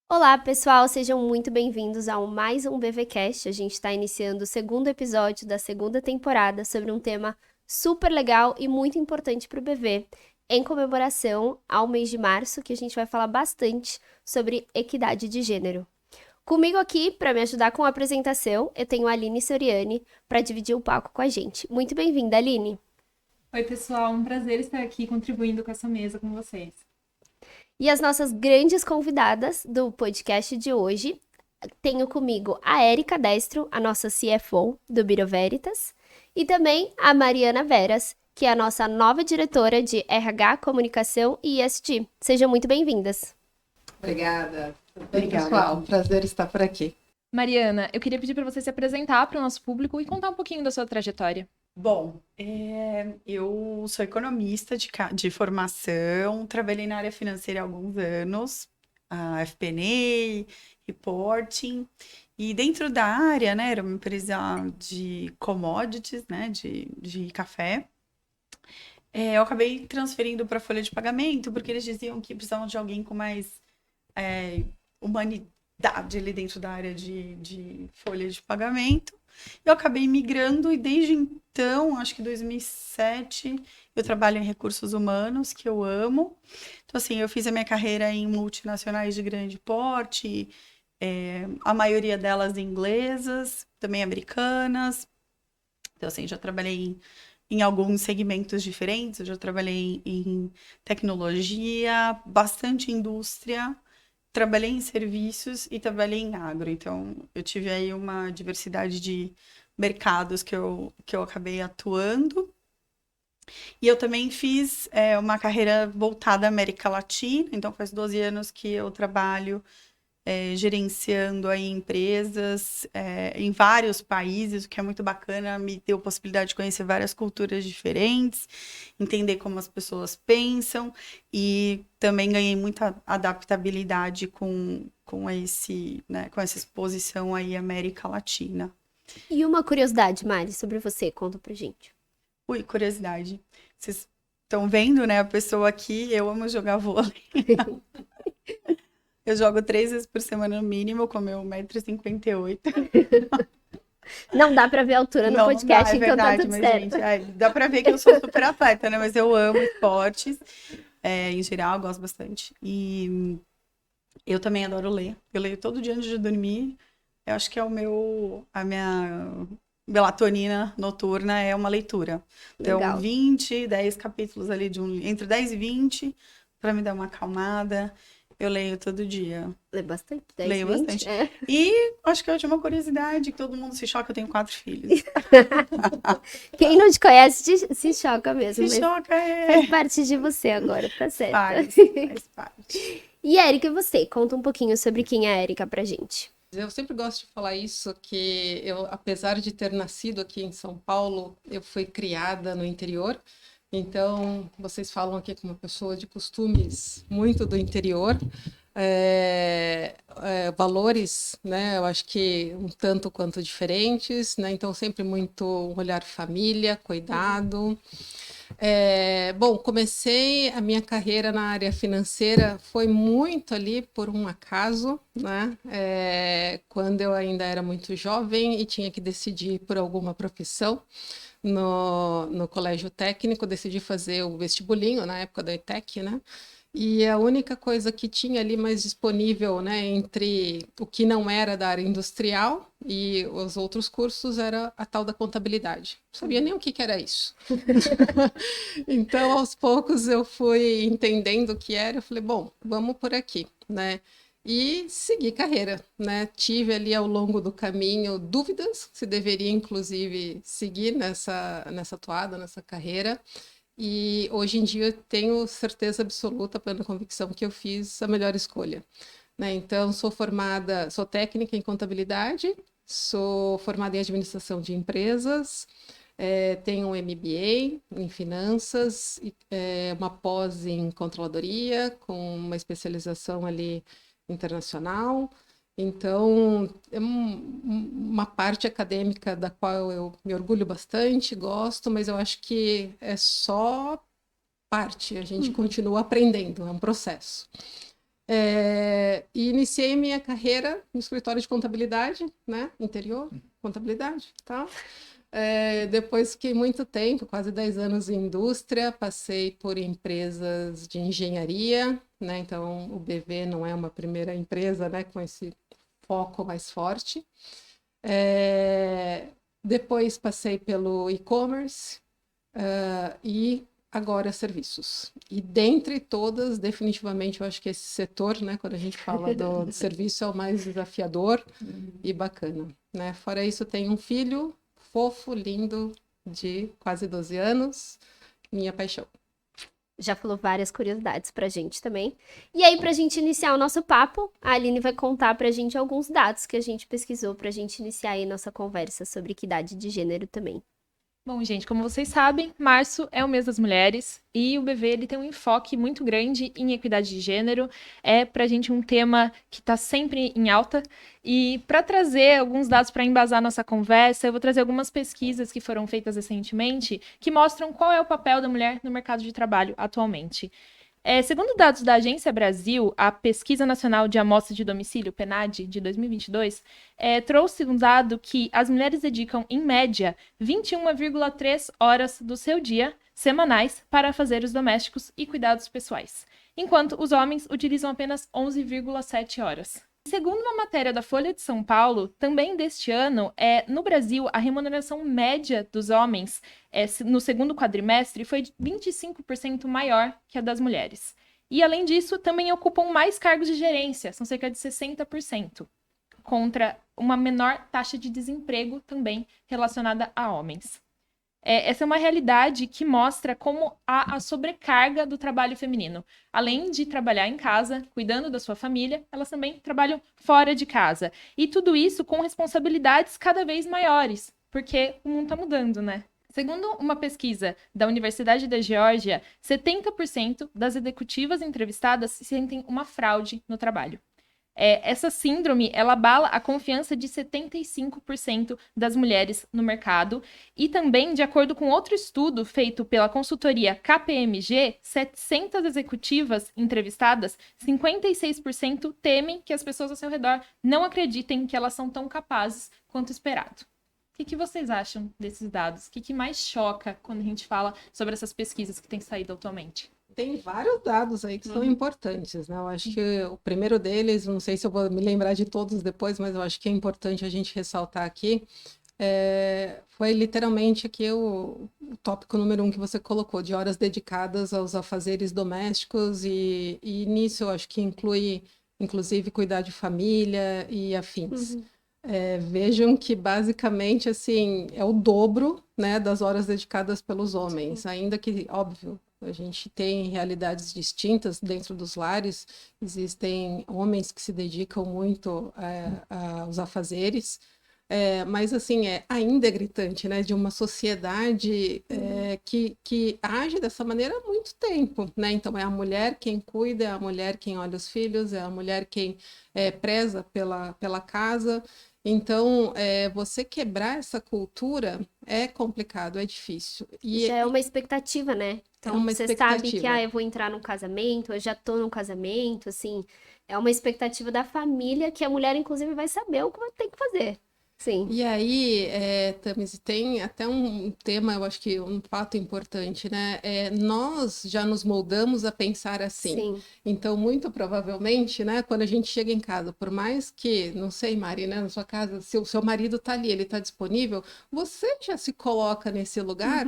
Olá, pessoal, sejam muito bem-vindos a mais um BVcast. A gente está iniciando o segundo episódio da segunda temporada sobre um tema super legal e muito importante para o BV, em comemoração ao mês de março, que a gente vai falar bastante sobre equidade de gênero. Comigo aqui, para me ajudar com a apresentação, eu tenho a Aline Soriani para dividir o palco com a gente. Muito bem-vinda, Aline! Oi, pessoal, um prazer estar aqui contribuindo com essa mesa com vocês. E as nossas grandes convidadas do podcast de hoje, tenho comigo a Érica Destro, a nossa CFO do Biro Veritas, e também a Mariana Veras, que é a nossa nova diretora de RH, Comunicação e ESG. Sejam muito bem-vindas. Obrigada. Tudo bem, Obrigada, pessoal? um prazer estar por aqui. Mariana, eu queria pedir para você se apresentar para o nosso público e contar um pouquinho da sua trajetória. Bom, eu sou economista de formação, trabalhei na área financeira há alguns anos, a FP&A, reporting, e dentro da área, né, era uma empresa de commodities, né, de café. Eu acabei transferindo para a folha de pagamento, porque eles diziam que precisavam de alguém com mais humanidade ali dentro da área de folha de pagamento. Eu acabei migrando e desde então, acho que 2007, eu trabalho em recursos humanos, que eu amo. Então, assim, eu fiz a minha carreira em multinacionais de grande porte, a maioria delas inglesas, também americanas. Então, assim, já trabalhei em alguns segmentos diferentes, eu já trabalhei em tecnologia, bastante indústria, trabalhei em serviços e trabalhei em agro. Então, eu tive aí uma diversidade de mercados que eu acabei atuando. E eu também fiz uma carreira voltada à América Latina. Então, faz 12 anos que eu trabalho gerenciando aí empresas em vários países, o que é muito bacana, me deu a possibilidade de conhecer várias culturas diferentes, entender como as pessoas pensam e também ganhei muita adaptabilidade com essa exposição aí à América Latina. E uma curiosidade, Mari, sobre você, conta pra gente. Ui, curiosidade. Vocês estão vendo, né, a pessoa aqui, eu amo jogar vôlei. Eu jogo 3 vezes por semana no mínimo, com meu 1,58 m. Não dá pra ver a altura no Não dá, podcast, é então tá verdade, tudo mas, certo. gente, dá pra ver que eu sou super atleta, né? Mas eu amo esportes, em geral, eu gosto bastante. E eu também adoro ler. Eu leio todo dia antes de dormir. Eu acho que a minha melatonina noturna é uma leitura. Então, Legal. 10 capítulos ali entre 10 e 20, para me dar uma acalmada. Eu leio todo dia. Lê bastante, 10, Leio 20? bastante. E acho que a última curiosidade, que todo mundo se choca, eu tenho 4 filhos. Quem não te conhece se choca mesmo, Se mas choca, faz parte de você agora, tá certo. faz parte. E Érica, e você? Conta um pouquinho sobre quem é a Érica pra gente. Eu sempre gosto de falar isso, que eu, apesar de ter nascido aqui em São Paulo, eu fui criada no interior. Então, vocês falam aqui com uma pessoa de costumes muito do interior, valores, né? Eu acho que um tanto quanto diferentes, né? Então, sempre muito um olhar família, cuidado. Bom, comecei a minha carreira na área financeira, foi muito ali por um acaso, né? Quando eu ainda era muito jovem e tinha que decidir por alguma profissão no colégio técnico, decidi fazer o vestibulinho na época da ETEC, né? E a única coisa que tinha ali mais disponível, né, entre o que não era da área industrial e os outros cursos era a tal da contabilidade. Não sabia nem o que era isso. Então, aos poucos eu fui entendendo o que era, eu falei, bom, vamos por aqui, né? E segui carreira, né? Tive ali ao longo do caminho dúvidas se deveria, inclusive, seguir nessa toada, nessa carreira. E hoje em dia eu tenho certeza absoluta, plena convicção que eu fiz a melhor escolha, né? Então, sou técnica em contabilidade, sou formada em administração de empresas, tenho um MBA em finanças, uma pós em controladoria, com uma especialização ali internacional. Então, uma parte acadêmica da qual eu me orgulho bastante, gosto, mas eu acho que é só parte, a gente continua aprendendo, é um processo. e iniciei minha carreira no escritório de contabilidade, né? Interior, contabilidade, tá? Depois fiquei muito tempo, quase 10 anos em indústria, passei por empresas de engenharia, né? Então o BV não é uma primeira empresa, né, com esse foco mais forte. Depois passei pelo e-commerce e agora serviços. E dentre todas, definitivamente, eu acho que esse setor, né, quando a gente fala do serviço, é o mais desafiador e bacana, né? Fora isso, tenho um filho fofo, lindo, de quase 12 anos, minha paixão. Já falou várias curiosidades pra gente também. E aí, pra gente iniciar o nosso papo, a Aline vai contar pra gente alguns dados que a gente pesquisou pra gente iniciar aí nossa conversa sobre equidade de gênero também. Bom, gente, como vocês sabem, março é o mês das mulheres e o BV ele tem um enfoque muito grande em equidade de gênero. É pra gente um tema que está sempre em alta. E para trazer alguns dados para embasar nossa conversa, eu vou trazer algumas pesquisas que foram feitas recentemente que mostram qual é o papel da mulher no mercado de trabalho atualmente. Segundo dados da Agência Brasil, a Pesquisa Nacional de Amostra de Domicílio, PNAD, de 2022, trouxe um dado que as mulheres dedicam, em média, 21,3 horas do seu dia semanais para afazeres domésticos e cuidados pessoais, enquanto os homens utilizam apenas 11,7 horas. Segundo uma matéria da Folha de São Paulo, também deste ano, no Brasil, a remuneração média dos homens no segundo quadrimestre foi 25% maior que a das mulheres. E, além disso, também ocupam mais cargos de gerência, são cerca de 60%, contra uma menor taxa de desemprego também relacionada a homens. Essa é uma realidade que mostra como há a sobrecarga do trabalho feminino. Além de trabalhar em casa, cuidando da sua família, elas também trabalham fora de casa. E tudo isso com responsabilidades cada vez maiores, porque o mundo está mudando, né? Segundo uma pesquisa da Universidade da Geórgia, 70% das executivas entrevistadas sentem uma fraude no trabalho. Essa síndrome, ela abala a confiança de 75% das mulheres no mercado e também, de acordo com outro estudo feito pela consultoria KPMG, 700 executivas entrevistadas, 56% temem que as pessoas ao seu redor não acreditem que elas são tão capazes quanto esperado. O que vocês acham desses dados? O que mais choca quando a gente fala sobre essas pesquisas que têm saído atualmente? Tem vários dados aí que são importantes, né? Eu acho que o primeiro deles, não sei se eu vou me lembrar de todos depois, mas eu acho que é importante a gente ressaltar aqui, foi literalmente aqui o tópico número 1 que você colocou, de horas dedicadas aos afazeres domésticos, e nisso eu acho que inclui, inclusive, cuidar de família e afins. Vejam que basicamente assim é o dobro, né, das horas dedicadas pelos homens, ainda que, óbvio, a gente tem realidades distintas dentro dos lares, existem homens que se dedicam muito aos afazeres, mas assim, ainda é gritante, né, de uma sociedade que age dessa maneira há muito tempo, né? Então é a mulher quem cuida, é a mulher quem olha os filhos, é a mulher quem preza pela casa. Então, você quebrar essa cultura é complicado, é difícil. Já é uma expectativa, né? Então, você sabe que eu vou entrar num casamento, eu já tô num casamento, assim, é uma expectativa da família que a mulher, inclusive, vai saber o que tem que fazer. Sim. E aí, Thames, tem até um tema, eu acho que um fato importante, né? Nós já nos moldamos a pensar assim. Sim. Então, muito provavelmente, né, quando a gente chega em casa, por mais que, não sei, Mari, né, na sua casa, se o seu marido tá ali, ele tá disponível, você já se coloca nesse lugar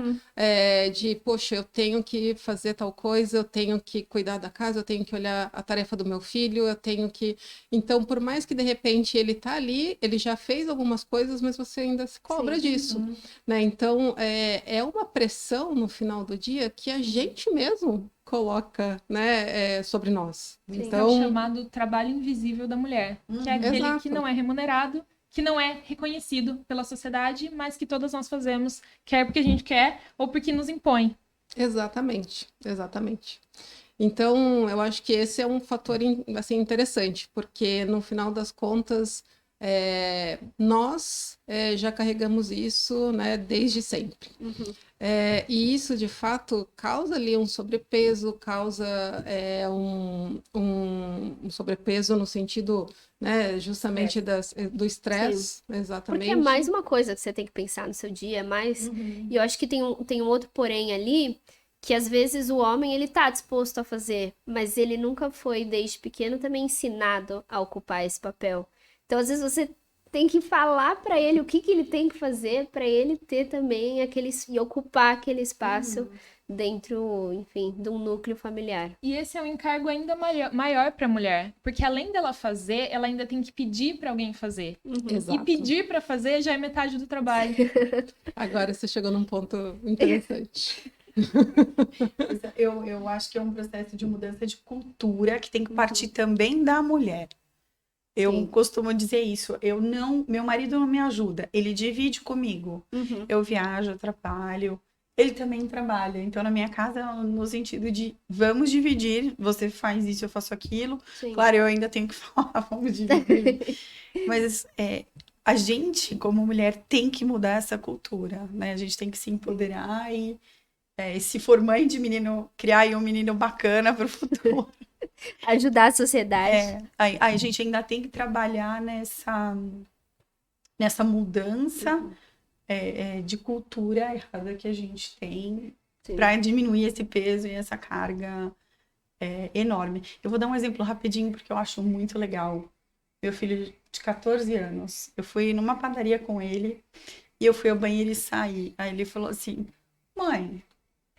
de, poxa, eu tenho que fazer tal coisa, eu tenho que cuidar da casa, eu tenho que olhar a tarefa do meu filho, eu tenho que... Então, por mais que, de repente, ele tá ali, ele já fez algumas coisas, mas você ainda se cobra disso, né? Então, é uma pressão no final do dia que a gente mesmo coloca, né, sobre nós. Sim. Então, é o chamado trabalho invisível da mulher, que é aquele Exato. que não é remunerado, que não é reconhecido pela sociedade, mas que todas nós fazemos, quer porque a gente quer ou porque nos impõe. Exatamente, exatamente. Então, eu acho que esse é um fator assim, interessante, porque no final das contas, nós já carregamos isso, né, desde sempre. E isso, de fato, causa ali um sobrepeso, causa um sobrepeso no sentido, né, justamente do estresse, Porque é exatamente. mais uma coisa que você tem que pensar no seu dia, mais... E eu acho que tem um outro porém ali, que às vezes o homem, ele tá disposto a fazer, mas ele nunca foi, desde pequeno, também ensinado a ocupar esse papel. Então, às vezes, você tem que falar pra ele o que que ele tem que fazer pra ele ter também e ocupar aquele espaço dentro, enfim, de um núcleo familiar. E esse é um encargo ainda maior para a mulher, porque além dela fazer, ela ainda tem que pedir para alguém fazer. E Exato. pedir para fazer já é metade do trabalho. Agora você chegou num ponto interessante. Eu acho que é um processo de mudança de cultura que tem que partir também da mulher. Eu Sim. costumo dizer isso. Meu marido não me ajuda. Ele divide comigo. Eu viajo, eu trabalho. Ele também trabalha. Então, na minha casa, no sentido de vamos dividir. Você faz isso, eu faço aquilo. Sim. Claro, eu ainda tenho que falar, vamos dividir. Mas a gente, como mulher, tem que mudar essa cultura, né? A gente tem que se empoderar e se for mãe de menino, criar aí um menino bacana para o futuro. Ajudar a sociedade. A gente ainda tem que trabalhar nessa mudança de cultura errada que a gente tem para diminuir esse peso e essa carga enorme. Eu vou dar um exemplo rapidinho porque eu acho muito legal. Meu filho de 14 anos, eu fui numa padaria com ele e eu fui ao banheiro e saí. Aí ele falou assim: mãe,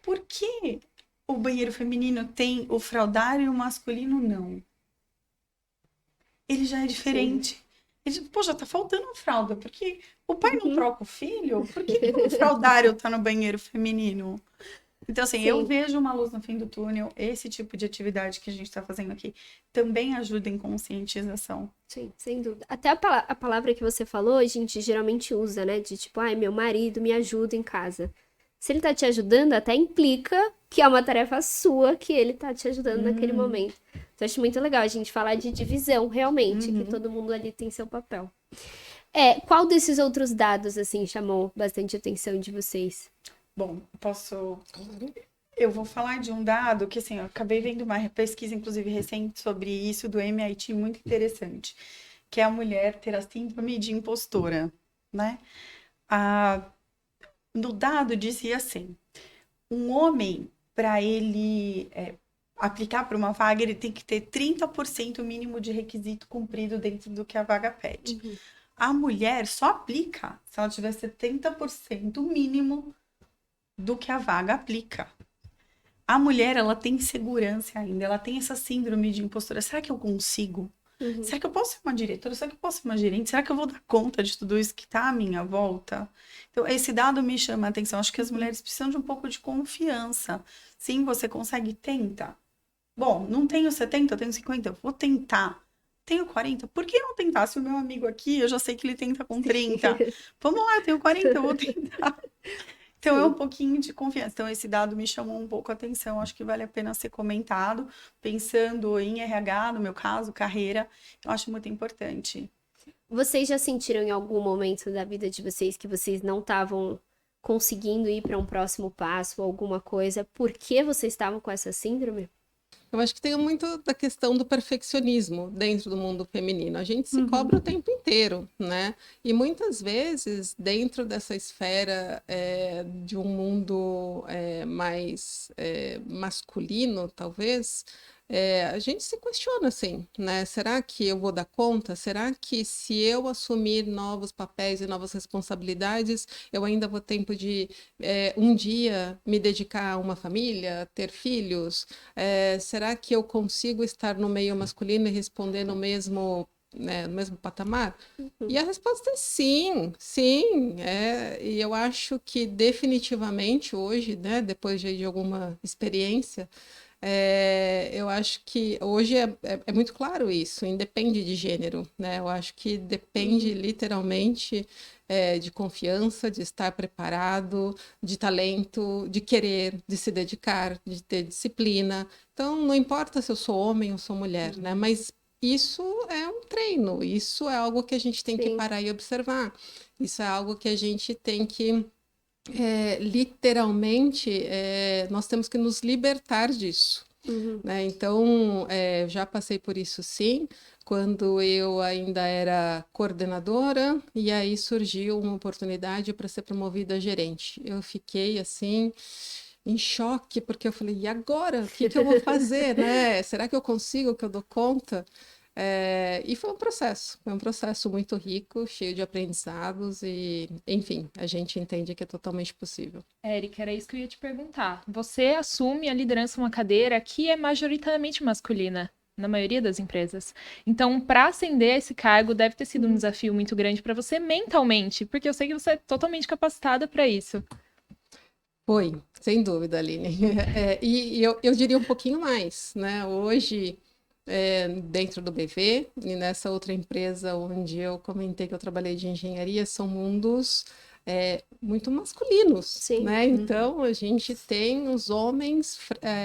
por que o banheiro feminino tem o fraldário e o masculino não? Ele já é diferente. Ele diz, pô, já tá faltando fralda, porque o pai não troca o filho? Por que o fraldário tá no banheiro feminino? Então, assim, eu vejo uma luz no fim do túnel. Esse tipo de atividade que a gente está fazendo aqui também ajuda em conscientização. Sim, sem dúvida. Até a palavra que você falou, a gente geralmente usa, né? De tipo, ai, meu marido me ajuda em casa. Se ele tá te ajudando, até implica que é uma tarefa sua que ele tá te ajudando naquele momento. Então, eu acho muito legal a gente falar de divisão, realmente, que todo mundo ali tem seu papel. Qual desses outros dados, assim, chamou bastante atenção de vocês? Bom, eu vou falar de um dado que, assim, eu acabei vendo uma pesquisa, inclusive, recente sobre isso, do MIT, muito interessante, que é a mulher ter a síndrome de impostora, né? No dado dizia assim, um homem, para ele aplicar para uma vaga, ele tem que ter 30% mínimo de requisito cumprido dentro do que a vaga pede. A mulher só aplica se ela tiver 70% mínimo do que a vaga aplica. A mulher, ela tem insegurança ainda, ela tem essa síndrome de impostora. Será que eu consigo? Será que eu posso ser uma diretora? Será que eu posso ser uma gerente? Será que eu vou dar conta de tudo isso que está à minha volta? Então, esse dado me chama a atenção. Acho que as mulheres precisam de um pouco de confiança. Sim, você consegue? Tenta. Bom, não tenho 70, eu tenho 50. Vou tentar. Tenho 40. Por que não tentar? Se o meu amigo aqui, eu já sei que ele tenta com 30. Vamos lá, eu tenho 40, eu vou tentar. Então, é um pouquinho de confiança. Então, esse dado me chamou um pouco a atenção. Acho que vale a pena ser comentado. Pensando em RH, no meu caso, carreira, eu acho muito importante. Vocês já sentiram em algum momento da vida de vocês que vocês não estavam conseguindo ir para um próximo passo ou alguma coisa porque vocês estavam com essa síndrome? Eu acho que tem muito da questão do perfeccionismo dentro do mundo feminino. A gente se cobra o tempo inteiro, né? E muitas vezes, dentro dessa esfera de um mundo mais masculino, talvez, a gente se questiona assim, né? Será que eu vou dar conta? Será que se eu assumir novos papéis e novas responsabilidades, eu ainda vou ter tempo de um dia me dedicar a uma família, ter filhos? Será que eu consigo estar no meio masculino e responder no mesmo patamar? E a resposta é sim, sim. E eu acho que definitivamente hoje, né, depois de alguma experiência, eu acho que hoje é muito claro isso, independe de gênero, né? Eu acho que depende literalmente de confiança, de estar preparado, de talento, de querer, de se dedicar, de ter disciplina. Então, não importa se eu sou homem ou sou mulher, né? Mas isso é um treino, isso é algo que a gente tem que parar e observar. Isso é algo que a gente tem que Literalmente, nós temos que nos libertar disso. Né? Então, já passei por isso sim, quando eu ainda era coordenadora, e aí surgiu uma oportunidade para ser promovida a gerente. Eu fiquei assim, em choque, porque eu falei, e agora? O que eu vou fazer, né? Será que eu consigo, que eu dou conta? E foi um processo muito rico, cheio de aprendizados e, enfim, a gente entende que é totalmente possível. Érica, era isso que eu ia te perguntar. Você assume a liderança de uma cadeira que é majoritariamente masculina, na maioria das empresas. Então, para ascender esse cargo, deve ter sido um desafio muito grande para você mentalmente, porque eu sei que você é totalmente capacitada para isso. Foi, sem dúvida, Aline. E eu diria um pouquinho mais, né? Hoje, dentro do BV e nessa outra empresa onde eu comentei que eu trabalhei de engenharia, são mundos muito masculinos, Sim. né? Então, a gente tem os homens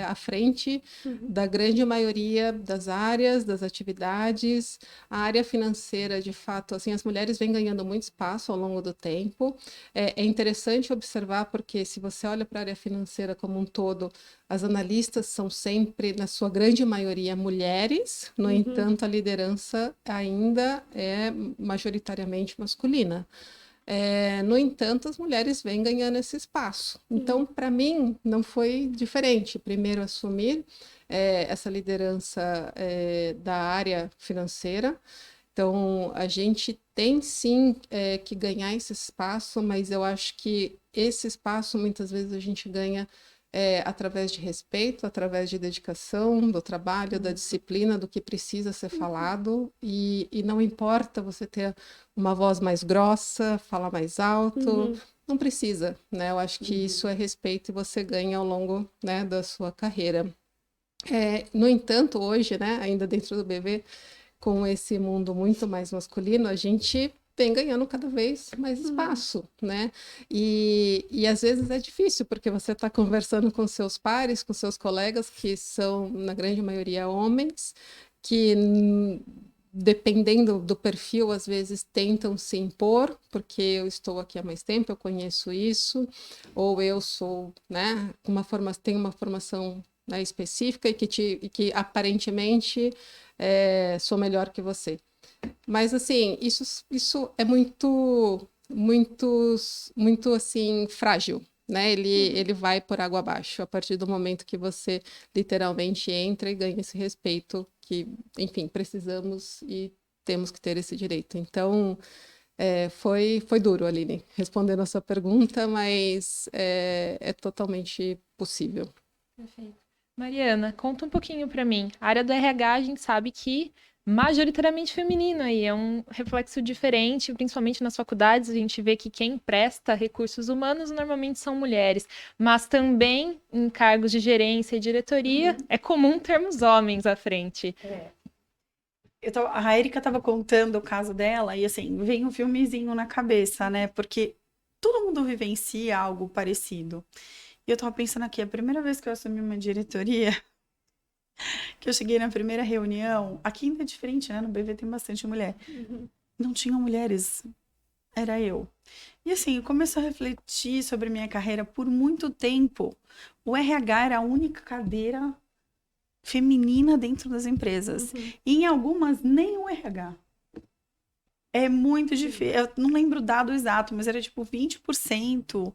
à frente da grande maioria das áreas, das atividades. A área financeira, de fato, assim, as mulheres vêm ganhando muito espaço ao longo do tempo. É interessante observar, porque se você olha para a área financeira como um todo, as analistas são sempre, na sua grande maioria, mulheres. No entanto, a liderança ainda é majoritariamente masculina. No entanto, as mulheres vêm ganhando esse espaço. Então, para mim, não foi diferente. Primeiro, assumir essa liderança da área financeira. Então, a gente tem sim que ganhar esse espaço, mas eu acho que esse espaço, muitas vezes, a gente ganha através de respeito, através de dedicação, do trabalho, da disciplina, do que precisa ser falado, e não importa você ter uma voz mais grossa, falar mais alto, não precisa, né? Eu acho que isso é respeito e você ganha ao longo, né, da sua carreira. No entanto, hoje, né, ainda dentro do BV, com esse mundo muito mais masculino, a gente vem ganhando cada vez mais espaço, né? E às vezes é difícil, porque você está conversando com seus pares, com seus colegas, que são, na grande maioria, homens, que dependendo do perfil, às vezes tentam se impor, porque eu estou aqui há mais tempo, eu conheço isso, ou eu sou, né, tenho uma formação, né, específica e que aparentemente sou melhor que você. Mas assim, isso é muito, muito assim frágil, né? Ele vai por água abaixo a partir do momento que você literalmente entra e ganha esse respeito que, enfim, precisamos e temos que ter esse direito. Então, foi duro, Aline, respondendo a sua pergunta, mas é totalmente possível. Perfeito. Mariana, conta um pouquinho para mim. A área do RH, a gente sabe que majoritariamente feminina e é um reflexo diferente, principalmente nas faculdades, a gente vê que quem presta recursos humanos normalmente são mulheres, mas também em cargos de gerência e diretoria é comum termos homens à frente. A Erika estava contando o caso dela e assim, vem um filmezinho na cabeça, né? Porque todo mundo vivencia algo parecido. E eu tava pensando aqui, a primeira vez que eu assumi uma diretoria, que eu cheguei na primeira reunião, aqui ainda é diferente, né? No BV tem bastante mulher. Não tinham mulheres, era eu. E assim, eu comecei a refletir sobre minha carreira por muito tempo. O RH era a única cadeira feminina dentro das empresas. E em algumas, nem o RH. É muito difícil. Eu não lembro o dado exato, mas era tipo 20%.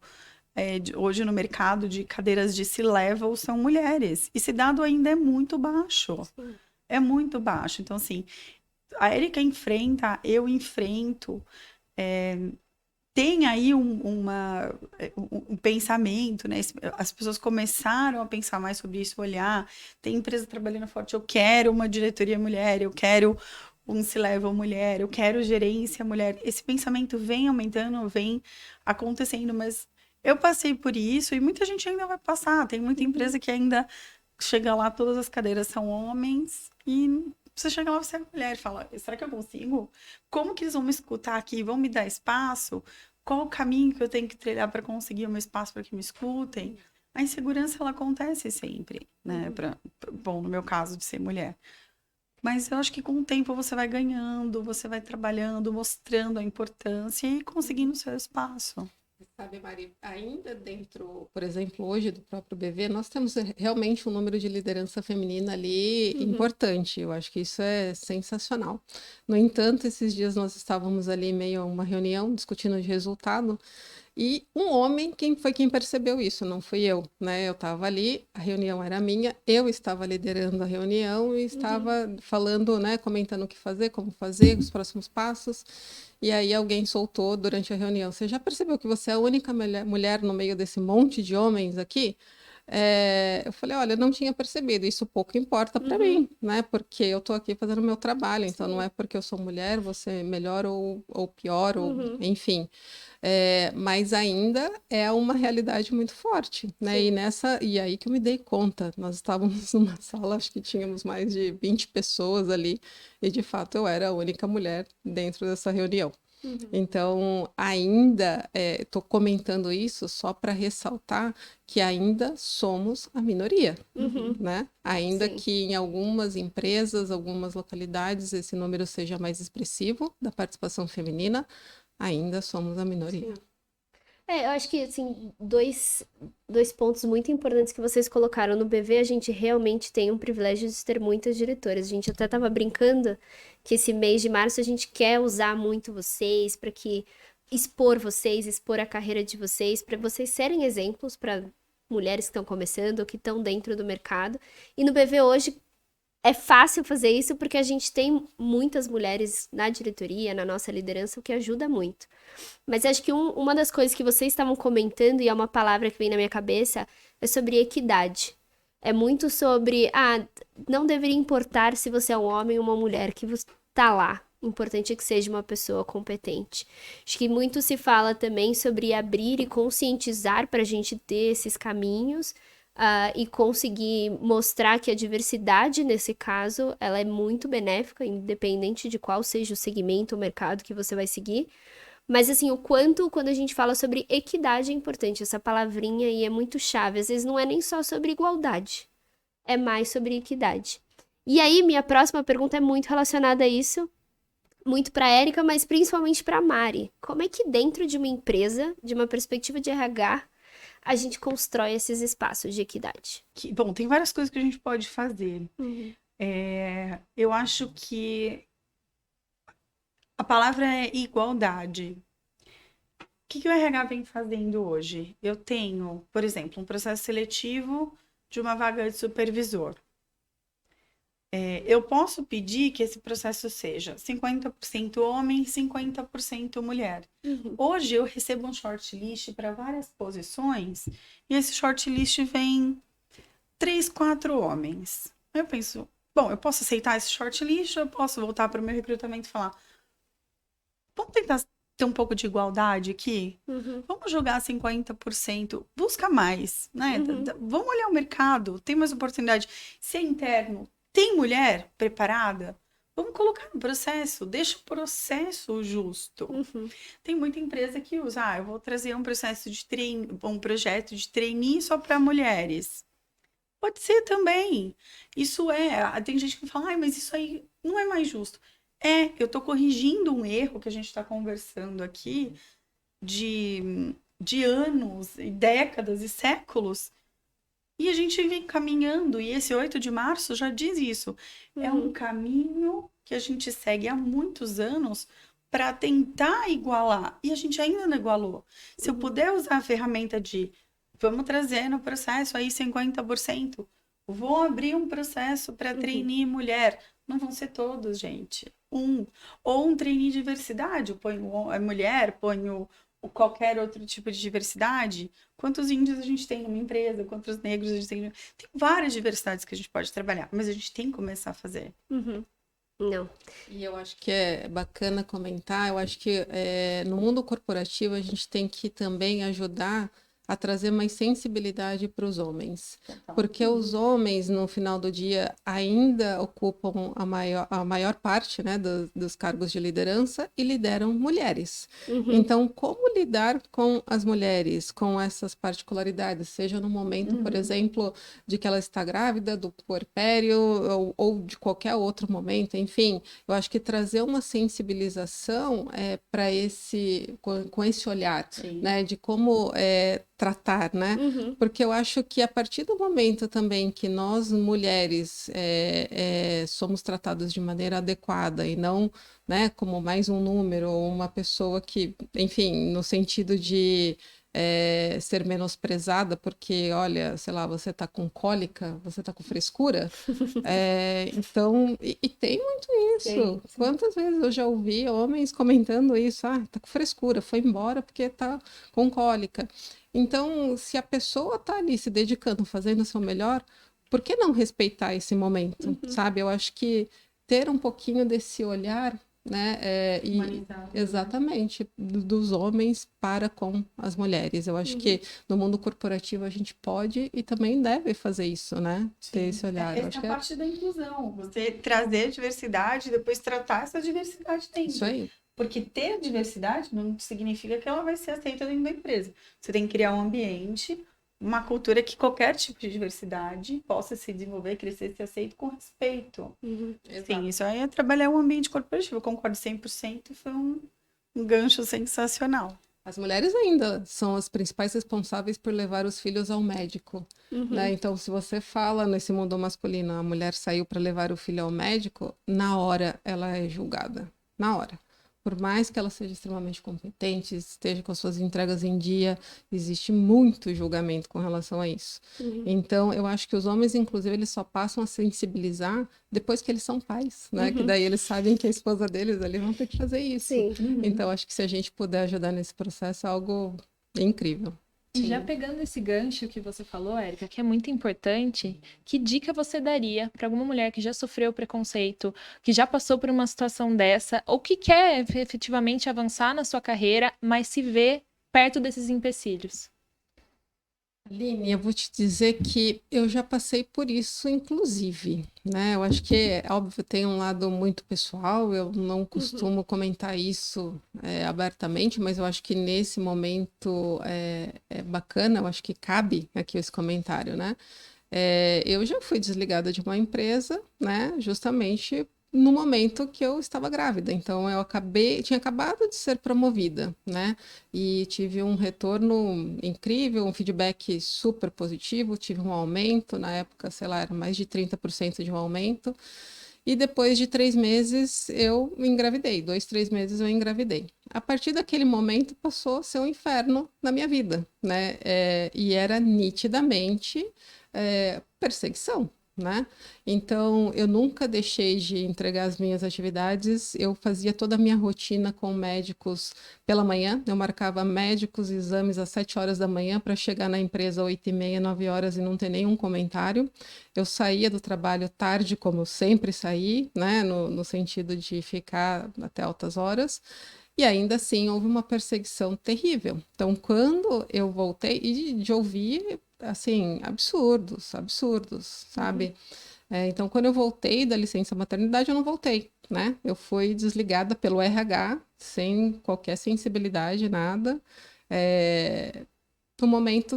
Hoje no mercado de cadeiras de C-level são mulheres. Esse dado ainda é muito baixo. Sim. É muito baixo. Então, assim, a Erika enfrenta, eu enfrento. Tem aí um pensamento, né? As pessoas começaram a pensar mais sobre isso, olhar. Tem empresa trabalhando forte. Eu quero uma diretoria mulher, eu quero um C-level mulher, eu quero gerência mulher. Esse pensamento vem aumentando, vem acontecendo, mas eu passei por isso e muita gente ainda vai passar. Tem muita empresa que ainda chega lá, todas as cadeiras são homens e você chega lá, você é mulher e fala, será que eu consigo? Como que eles vão me escutar aqui? Vão me dar espaço? Qual o caminho que eu tenho que trilhar para conseguir um espaço para que me escutem? A insegurança, ela acontece sempre, né? Bom, no meu caso, de ser mulher. Mas eu acho que com o tempo você vai ganhando, você vai trabalhando, mostrando a importância e conseguindo o seu espaço. Sabe, Mari, ainda dentro, por exemplo, hoje do próprio BV, nós temos realmente um número de liderança feminina ali importante. Eu acho que isso é sensacional. No entanto, esses dias nós estávamos ali em meio a uma reunião discutindo de resultado e um homem quem percebeu isso, não fui eu, né? Eu estava ali, a reunião era minha, eu estava liderando a reunião e estava falando, né, comentando o que fazer, como fazer, os próximos passos. E aí alguém soltou durante a reunião: você já percebeu que você é a única mulher no meio desse monte de homens aqui? Eu falei: olha, eu não tinha percebido, isso pouco importa para mim, né? Porque eu estou aqui fazendo o meu trabalho, então não é porque eu sou mulher, você melhor ou pior, ou enfim. Mas ainda é uma realidade muito forte, né? E aí que eu me dei conta, nós estávamos numa sala, acho que tínhamos mais de 20 pessoas ali, e de fato eu era a única mulher dentro dessa reunião. Então, ainda estou comentando isso só para ressaltar que ainda somos a minoria, né? Ainda que em algumas empresas, algumas localidades, esse número seja mais expressivo da participação feminina, ainda somos a minoria. Eu acho que, assim, dois pontos muito importantes que vocês colocaram. No BV, a gente realmente tem um privilégio de ter muitas diretoras. A gente até estava brincando que esse mês de março a gente quer usar muito vocês para expor vocês, expor a carreira de vocês, para vocês serem exemplos para mulheres que estão começando ou que estão dentro do mercado. E no BV hoje é fácil fazer isso porque a gente tem muitas mulheres na diretoria, na nossa liderança, o que ajuda muito. Mas acho que uma das coisas que vocês estavam comentando, e é uma palavra que vem na minha cabeça, é sobre equidade. É muito sobre, não deveria importar se você é um homem ou uma mulher que está lá. O importante é que seja uma pessoa competente. Acho que muito se fala também sobre abrir e conscientizar para a gente ter esses caminhos e conseguir mostrar que a diversidade, nesse caso, ela é muito benéfica, independente de qual seja o segmento ou mercado que você vai seguir. Mas, assim, o quanto, quando a gente fala sobre equidade, é importante. Essa palavrinha aí é muito chave. Às vezes não é nem só sobre igualdade, é mais sobre equidade. E aí, minha próxima pergunta é muito relacionada a isso, muito para a Érica, mas principalmente para a Mari. Como é que dentro de uma empresa, de uma perspectiva de RH, a gente constrói esses espaços de equidade? Bom, tem várias coisas que a gente pode fazer. Eu acho que a palavra é igualdade. O que o RH vem fazendo hoje? Eu tenho, por exemplo, um processo seletivo de uma vaga de supervisor. Eu posso pedir que esse processo seja 50% homem, 50% mulher. Hoje eu recebo um shortlist para várias posições e esse shortlist vem 3, 4 homens. Aí eu penso, bom, eu posso aceitar esse shortlist ou eu posso voltar para o meu recrutamento e falar: vamos tentar ter um pouco de igualdade aqui? Vamos jogar 50%, busca mais, né? Vamos olhar o mercado, tem mais oportunidade. Se é interno, tem mulher preparada? Vamos colocar no processo, deixa o processo justo. Tem muita empresa que usa, eu vou trazer um processo de um projeto de trainee só para mulheres. Pode ser também. Tem gente que fala, mas isso aí não é mais justo. Eu estou corrigindo um erro que a gente está conversando aqui de anos, e décadas e séculos, e a gente vem caminhando, e esse 8 de março já diz isso. É um caminho que a gente segue há muitos anos para tentar igualar, e a gente ainda não igualou. Se eu puder usar a ferramenta de vamos trazer no processo aí 50%, vou abrir um processo para trainee mulher. Não vão ser todos, gente. Ou um trainee de diversidade, eu ponho a mulher, ponho qualquer outro tipo de diversidade. Quantos índios a gente tem numa empresa, quantos negros a gente tem? Tem várias diversidades que a gente pode trabalhar, mas a gente tem que começar a fazer. Não. E eu acho que é bacana comentar, eu acho que no mundo corporativo a gente tem que também ajudar a trazer mais sensibilidade para os homens. Porque os homens, no final do dia, ainda ocupam a maior parte, né, dos cargos de liderança e lideram mulheres. Então, como lidar com as mulheres, com essas particularidades, seja no momento, por exemplo, de que ela está grávida, do puerpério, ou de qualquer outro momento, enfim, eu acho que trazer uma sensibilização para com esse olhar, né, de como tratar, né? Porque eu acho que a partir do momento também que nós, mulheres, somos tratadas de maneira adequada e não, né, como mais um número ou uma pessoa que, enfim, no sentido de ser menosprezada porque, olha, sei lá, você tá com cólica, você tá com frescura. Então, e tem muito isso. Sim. Quantas vezes eu já ouvi homens comentando isso? Ah, tá com frescura, foi embora porque tá com cólica. Então, se a pessoa tá ali se dedicando, fazendo o seu melhor, por que não respeitar esse momento, sabe? Eu acho que ter um pouquinho desse olhar, né? Exatamente, dos homens para com as mulheres. Eu acho que no mundo corporativo a gente pode e também deve fazer isso, né? Ter esse olhar. Essa é a parte da inclusão. Você trazer diversidade e depois tratar essa diversidade dentro. Isso aí. Porque ter diversidade não significa que ela vai ser aceita dentro da empresa. Você tem que criar um ambiente, uma cultura que qualquer tipo de diversidade possa se desenvolver, crescer, ser aceito com respeito. Sim, isso aí é trabalhar o ambiente corporativo. Eu concordo 100%, foi um gancho sensacional. As mulheres ainda são as principais responsáveis por levar os filhos ao médico, né? Então, se você fala nesse mundo masculino, a mulher saiu para levar o filho ao médico, na hora ela é julgada, na hora. Por mais que ela seja extremamente competente, esteja com as suas entregas em dia, existe muito julgamento com relação a isso. Então, eu acho que os homens, inclusive, eles só passam a sensibilizar depois que eles são pais, né? Que daí eles sabem que a esposa deles ali vão ter que fazer isso. Sim. Então, acho que se a gente puder ajudar nesse processo, é algo incrível. E já pegando esse gancho que você falou, Érica, que é muito importante, que dica você daria para alguma mulher que já sofreu preconceito, que já passou por uma situação dessa, ou que quer efetivamente avançar na sua carreira, mas se vê perto desses empecilhos? Aline, eu vou te dizer que eu já passei por isso, inclusive, né? Eu acho que, óbvio, tem um lado muito pessoal, eu não costumo comentar isso abertamente, mas eu acho que nesse momento é bacana, eu acho que cabe aqui esse comentário, né? Eu já fui desligada de uma empresa, né? Justamente no momento que eu estava grávida. Então, tinha acabado de ser promovida, né? E tive um retorno incrível, um feedback super positivo, tive um aumento, na época, sei lá, era mais de 30% de um aumento. E depois de 3 meses, eu engravidei. 2, 3 meses eu engravidei. A partir daquele momento, passou a ser um inferno na minha vida, né? E era nitidamente perseguição, né? Então, eu nunca deixei de entregar as minhas atividades, eu fazia toda a minha rotina com médicos pela manhã, eu marcava médicos e exames às 7 horas da manhã para chegar na empresa às 8h30, 9 horas e não ter nenhum comentário. Eu saía do trabalho tarde, como eu sempre saí, né? No sentido de ficar até altas horas. E ainda assim, houve uma perseguição terrível. Então, quando eu voltei, e de ouvir, assim, absurdos, sabe? Então, quando eu voltei da licença maternidade, eu não voltei, né? Eu fui desligada pelo RH, sem qualquer sensibilidade, nada,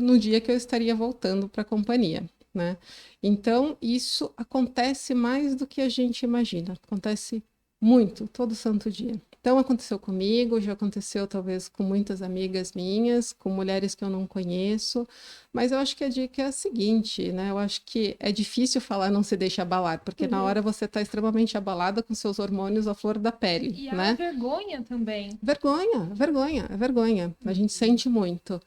no dia que eu estaria voltando para a companhia, né? Então, isso acontece mais do que a gente imagina. Acontece muito, todo santo dia. Então, aconteceu comigo, já aconteceu talvez com muitas amigas minhas, com mulheres que eu não conheço, mas eu acho que a dica é a seguinte, né? Eu acho que é difícil falar não se deixe abalar, porque na hora você está extremamente abalada com seus hormônios à flor da pele, E né? há vergonha também. Vergonha. A gente sente muito.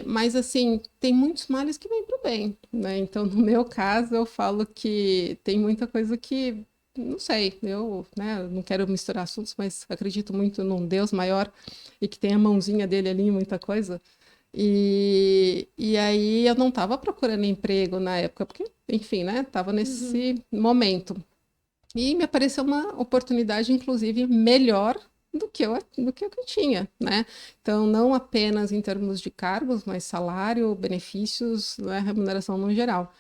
Mas assim, tem muitos males que vêm para o bem, né? Então, no meu caso, eu falo que tem muita coisa que não sei, eu não quero misturar assuntos, mas acredito muito num Deus maior e que tem a mãozinha dele ali em muita coisa. E aí eu não estava procurando emprego na época, porque, enfim, né, estava nesse momento. E me apareceu uma oportunidade, inclusive, melhor do que eu tinha, né? Então, não apenas em termos de cargos, mas salário, benefícios, né, remuneração no geral.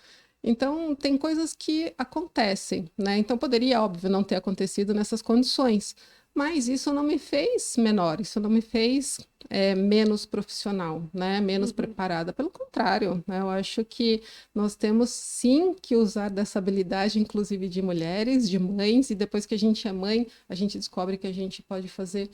Então, tem coisas que acontecem, né? Então, poderia, óbvio, não ter acontecido nessas condições, mas isso não me fez menor, isso não me fez menos profissional, né? Menos preparada. Pelo contrário, né? Eu acho que nós temos sim que usar dessa habilidade, inclusive de mulheres, de mães, e depois que a gente é mãe, a gente descobre que a gente pode fazer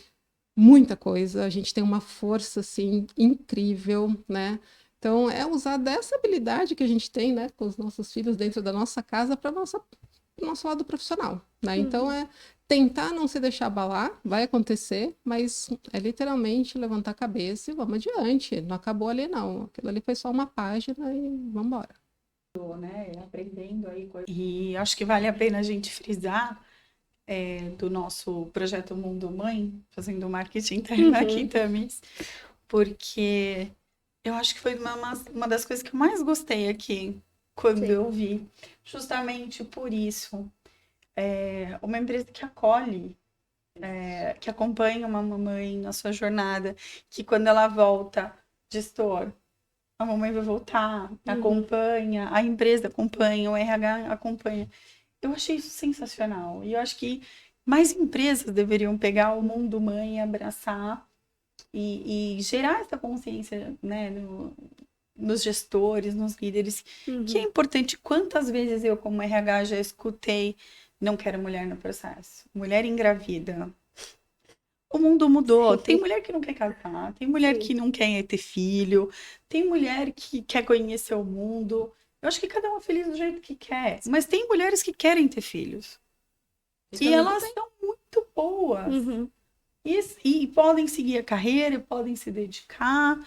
muita coisa, a gente tem uma força assim incrível, né? Então, é usar dessa habilidade que a gente tem, né, com os nossos filhos dentro da nossa casa para o nosso lado profissional, né? Então, é tentar não se deixar abalar, vai acontecer, mas é literalmente levantar a cabeça e vamos adiante. Não acabou ali, não. Aquilo ali foi só uma página e vamos embora. Né? Aprendendo aí. E acho que vale a pena a gente frisar do nosso projeto Mundo Mãe, fazendo marketing interno aqui também, porque eu acho que foi uma das coisas que eu mais gostei aqui quando eu vi, justamente por isso. Uma empresa que acolhe, que acompanha uma mamãe na sua jornada, que quando ela volta, gestor, a mamãe vai voltar, acompanha, a empresa acompanha, o RH acompanha. Eu achei isso sensacional. E eu acho que mais empresas deveriam pegar o Mundo Mãe, abraçar e gerar essa consciência, né, nos gestores, nos líderes, que é importante. Quantas vezes eu, como RH, já escutei: não quero mulher no processo, mulher engravida. O mundo mudou. Tem mulher que não quer casar, tem mulher que não quer ter filho, tem mulher que quer conhecer o mundo. Eu acho que cada um é feliz do jeito que quer. Mas tem mulheres que querem ter filhos. E elas são muito boas. E podem seguir a carreira, podem se dedicar.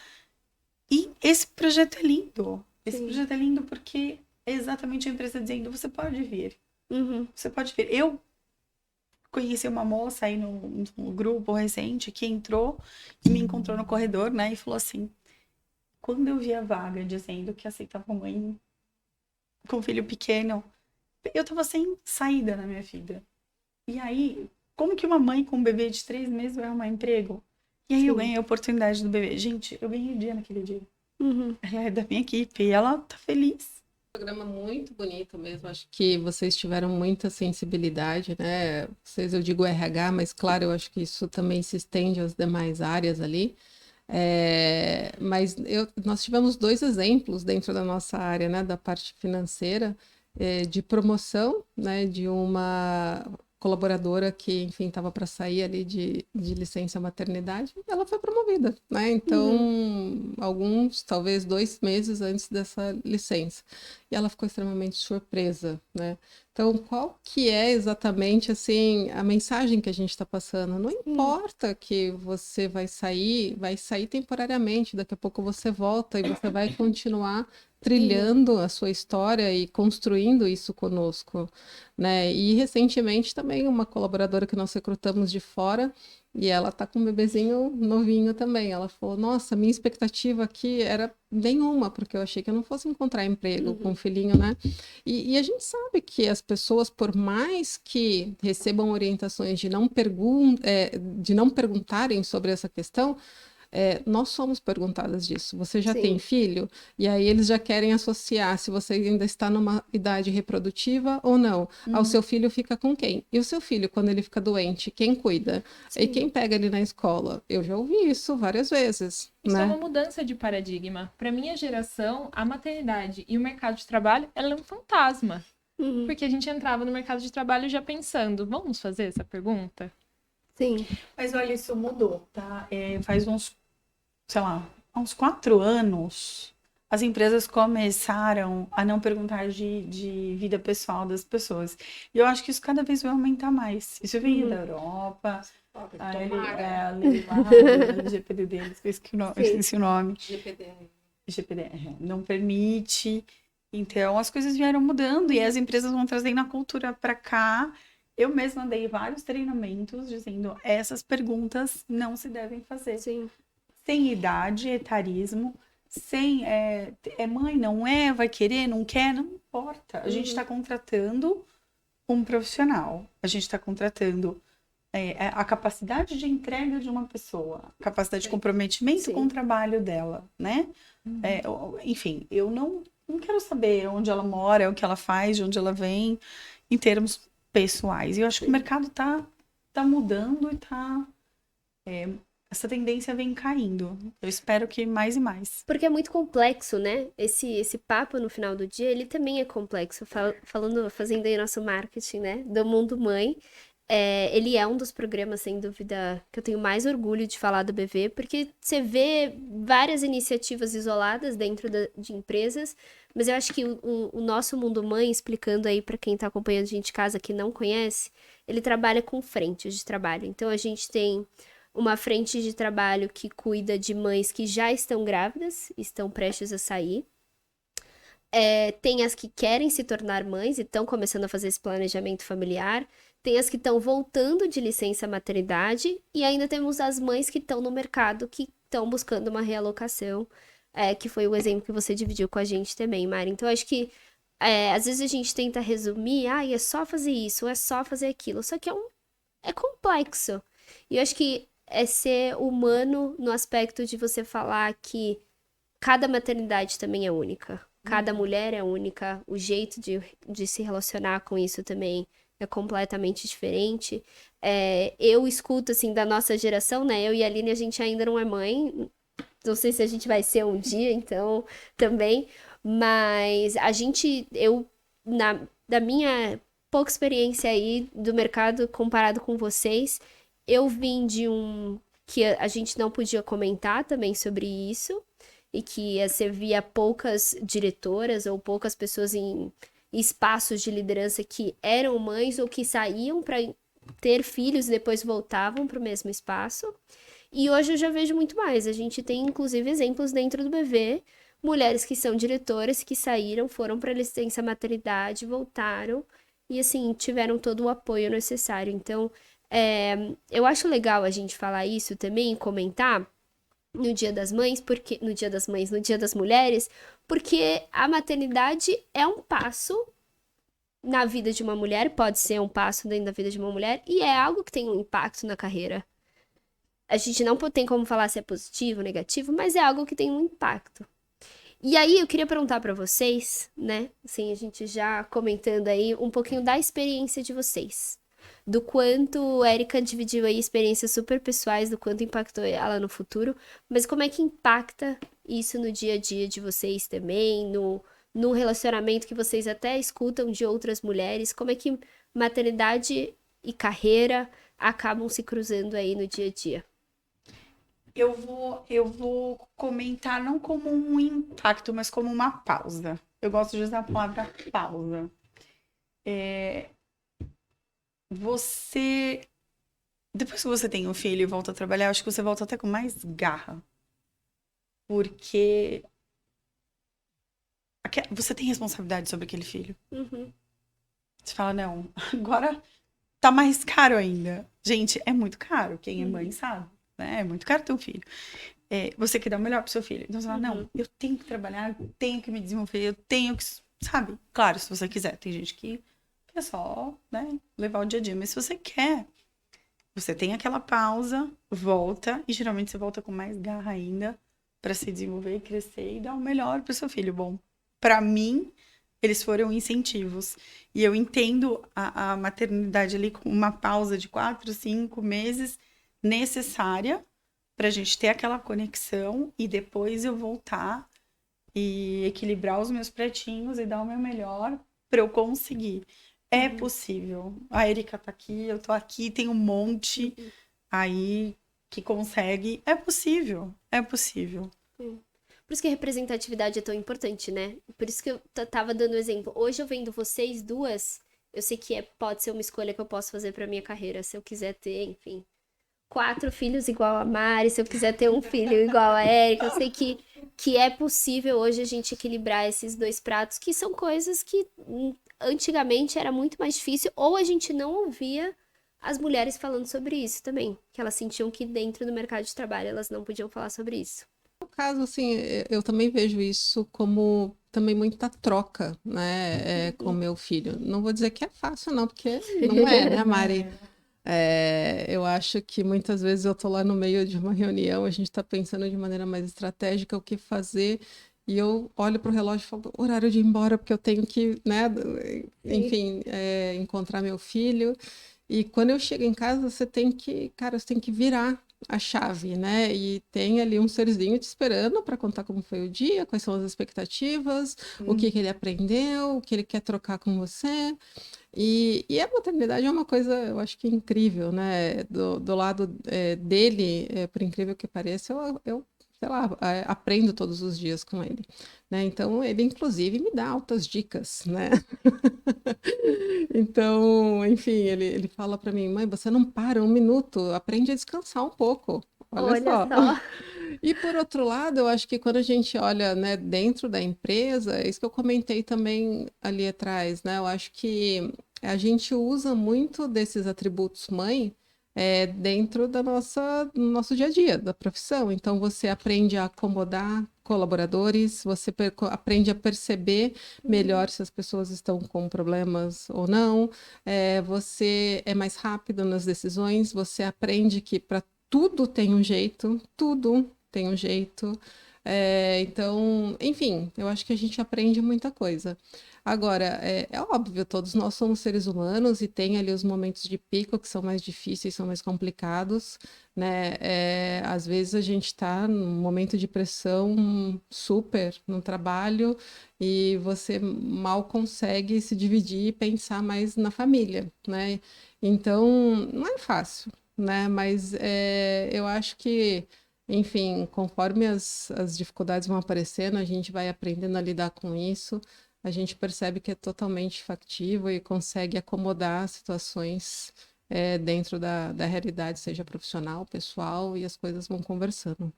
E esse projeto é lindo. Esse projeto é lindo porque é exatamente a empresa dizendo: você pode vir. Você pode vir. Eu conheci uma moça aí no grupo recente que entrou e me encontrou no corredor, né? E falou assim: quando eu vi a vaga dizendo que aceitava mãe com filho pequeno, eu tava sem saída na minha vida. E aí, como que uma mãe com um bebê de 3 meses vai arrumar emprego? E aí eu ganhei a oportunidade do bebê. Gente, eu ganhei o dia naquele dia. Ela é da minha equipe e ela tá feliz. Programa muito bonito mesmo, acho que vocês tiveram muita sensibilidade, né? Vocês, eu digo RH, mas claro, eu acho que isso também se estende às demais áreas ali. Mas nós tivemos 2 exemplos dentro da nossa área, né? Da parte financeira, de promoção, né? De uma colaboradora que, enfim, estava para sair ali de licença maternidade, e ela foi promovida, né? Então, alguns, talvez 2 meses antes dessa licença. E ela ficou extremamente surpresa, né? Então, qual que é exatamente, assim, a mensagem que a gente está passando? Não importa que você vai sair temporariamente, daqui a pouco você volta e você vai continuar trilhando a sua história e construindo isso conosco, né? E recentemente também uma colaboradora que nós recrutamos de fora, e ela tá com um bebezinho novinho também. Ela falou: nossa, minha expectativa aqui era nenhuma, porque eu achei que eu não fosse encontrar emprego com um filhinho, né? E a gente sabe que as pessoas, por mais que recebam orientações de não perguntarem sobre essa questão, nós somos perguntadas disso. Você já tem filho? E aí eles já querem associar se você ainda está numa idade reprodutiva ou não. Ao seu filho fica com quem? E o seu filho, quando ele fica doente, quem cuida? E quem pega ele na escola? Eu já ouvi isso várias vezes. Isso né? é uma mudança de paradigma. Para minha geração, a maternidade e o mercado de trabalho, ela é um fantasma. Porque a gente entrava no mercado de trabalho já pensando: vamos fazer essa pergunta? Sim. Mas olha, isso mudou, tá? Faz uns 4 anos, as empresas começaram a não perguntar de vida pessoal das pessoas. E eu acho que isso cada vez vai aumentar mais. Isso vem da Europa. A lei lá do LGPD deles, esqueci o nome. GPDR. Não permite. Então, as coisas vieram mudando e as empresas vão trazendo a cultura para cá. Eu mesma dei vários treinamentos dizendo: essas perguntas não se devem fazer. Sim. Sem idade, etarismo, sem mãe, não é, vai querer, não quer, não importa. A gente está contratando um profissional, a gente está contratando a capacidade de entrega de uma pessoa, a capacidade de comprometimento Sim. com o trabalho dela, né? Enfim, eu não quero saber onde ela mora, o que ela faz, de onde ela vem, em termos pessoais. E eu acho que o mercado tá mudando e essa tendência vem caindo. Eu espero que mais e mais. Porque é muito complexo, né? Esse papo no final do dia, ele também é complexo. Fazendo aí nosso marketing, né? Do Mundo Mãe. Ele é um dos programas, sem dúvida, que eu tenho mais orgulho de falar do BV, porque você vê várias iniciativas isoladas dentro de empresas, mas eu acho que o nosso Mundo Mãe, explicando aí para quem tá acompanhando a gente em casa que não conhece, ele trabalha com frentes de trabalho. Então a gente tem uma frente de trabalho que cuida de mães que já estão grávidas, estão prestes a sair. Tem as que querem se tornar mães e estão começando a fazer esse planejamento familiar. Tem as que estão voltando de licença maternidade. E ainda temos as mães que estão no mercado, que estão buscando uma realocação, que foi o exemplo que você dividiu com a gente também, Mari. Então, acho que às vezes a gente tenta resumir, é só fazer isso, ou é só fazer aquilo. Só que é complexo. E eu acho que é ser humano no aspecto de você falar que cada maternidade também é única. Cada mulher é única. O jeito de se relacionar com isso também é completamente diferente. Eu escuto, assim, da nossa geração, né? Eu e a Aline, a gente ainda não é mãe. Não sei se a gente vai ser um dia, então, também. Mas da minha pouca experiência aí do mercado comparado com vocês, eu vim de que a gente não podia comentar também sobre isso, e que você via poucas diretoras ou poucas pessoas em espaços de liderança que eram mães ou que saíam para ter filhos e depois voltavam para o mesmo espaço. E hoje eu já vejo muito mais. A gente tem, inclusive, exemplos dentro do BV, mulheres que são diretoras, que saíram, foram para licença maternidade, voltaram e, assim, tiveram todo o apoio necessário. Então, eu acho legal a gente falar isso também e comentar no Dia das Mães, no Dia das Mulheres, porque a maternidade é um passo na vida de uma mulher, pode ser um passo dentro da vida de uma mulher, e é algo que tem um impacto na carreira. A gente não tem como falar se é positivo ou negativo, mas é algo que tem um impacto. E aí eu queria perguntar pra vocês, né, assim, a gente já comentando aí um pouquinho da experiência de vocês. Do quanto a Erika dividiu aí experiências super pessoais, do quanto impactou ela no futuro, mas como é que impacta isso no dia a dia de vocês também, no relacionamento que vocês até escutam de outras mulheres, como é que maternidade e carreira acabam se cruzando aí no dia a dia? Eu vou comentar não como um impacto, mas como uma pausa. Eu gosto de usar a palavra pausa. Depois que você tem um filho e volta a trabalhar, eu acho que você volta até com mais garra. Porque você tem responsabilidade sobre aquele filho. Uhum. Você fala, não, agora tá mais caro ainda. Gente, é muito caro. Quem é mãe sabe, né? É muito caro ter um filho. Você quer dar o melhor pro seu filho. Então você fala, não, eu tenho que trabalhar, eu tenho que me desenvolver, eu tenho que, sabe? Claro, se você quiser. Tem gente que é só, né, levar o dia a dia. Mas se você quer, você tem aquela pausa, volta, e geralmente você volta com mais garra ainda para se desenvolver, crescer e dar o melhor pro seu filho. Bom, para mim, eles foram incentivos. E eu entendo a maternidade ali com uma pausa de 4, 5 meses necessária pra gente ter aquela conexão e depois eu voltar e equilibrar os meus pratinhos e dar o meu melhor para eu conseguir. É possível. A Erika tá aqui, eu tô aqui, tem um monte aí que consegue. É possível, é possível. Por isso que a representatividade é tão importante, né? Por isso que eu tava dando exemplo. Hoje eu vendo vocês duas, eu sei que pode ser uma escolha que eu posso fazer pra minha carreira, se eu quiser ter, enfim, 4 filhos igual a Mari, se eu quiser ter um filho igual a Erika, eu sei que é possível hoje a gente equilibrar esses dois pratos, que são coisas que antigamente era muito mais difícil, ou a gente não ouvia as mulheres falando sobre isso também, que elas sentiam que dentro do mercado de trabalho elas não podiam falar sobre isso. No caso, assim, eu também vejo isso como também muita troca, né, com meu filho. Não vou dizer que é fácil, não, porque não é, né, Mari? eu acho que muitas vezes eu tô lá no meio de uma reunião, a gente está pensando de maneira mais estratégica o que fazer, e eu olho para o relógio e falo, horário de ir embora, porque eu tenho que, né, enfim, encontrar meu filho. E quando eu chego em casa, cara, você tem que virar a chave, né? E tem ali um serzinho te esperando para contar como foi o dia, quais são as expectativas, o que que ele aprendeu, o que ele quer trocar com você. E a maternidade é uma coisa, eu acho que incrível, né? Do lado dele, por incrível que pareça, eu sei lá, aprendo todos os dias com ele, né? Então, ele, inclusive, me dá altas dicas, né? Então, enfim, ele fala para mim, mãe, você não para um minuto, aprende a descansar um pouco. Olha Olha só. só. E por outro lado, eu acho que quando a gente olha, né, dentro da empresa, é isso que eu comentei também ali atrás, né? Eu acho que a gente usa muito desses atributos mãe dentro do nosso dia a dia, da profissão. Então, você aprende a acomodar colaboradores, você aprende a perceber melhor se as pessoas estão com problemas ou não, você é mais rápido nas decisões, você aprende que para tudo tem um jeito. Então, enfim, eu acho que a gente aprende muita coisa. Agora, é óbvio, todos nós somos seres humanos e tem ali os momentos de pico que são mais difíceis, são mais complicados, né? Às vezes a gente está num momento de pressão super no trabalho e você mal consegue se dividir e pensar mais na família, né? Então, não é fácil, né? Mas eu acho que, enfim, conforme as dificuldades vão aparecendo, a gente vai aprendendo a lidar com isso, a gente percebe que é totalmente factível e consegue acomodar situações dentro da realidade, seja profissional, pessoal, e as coisas vão conversando.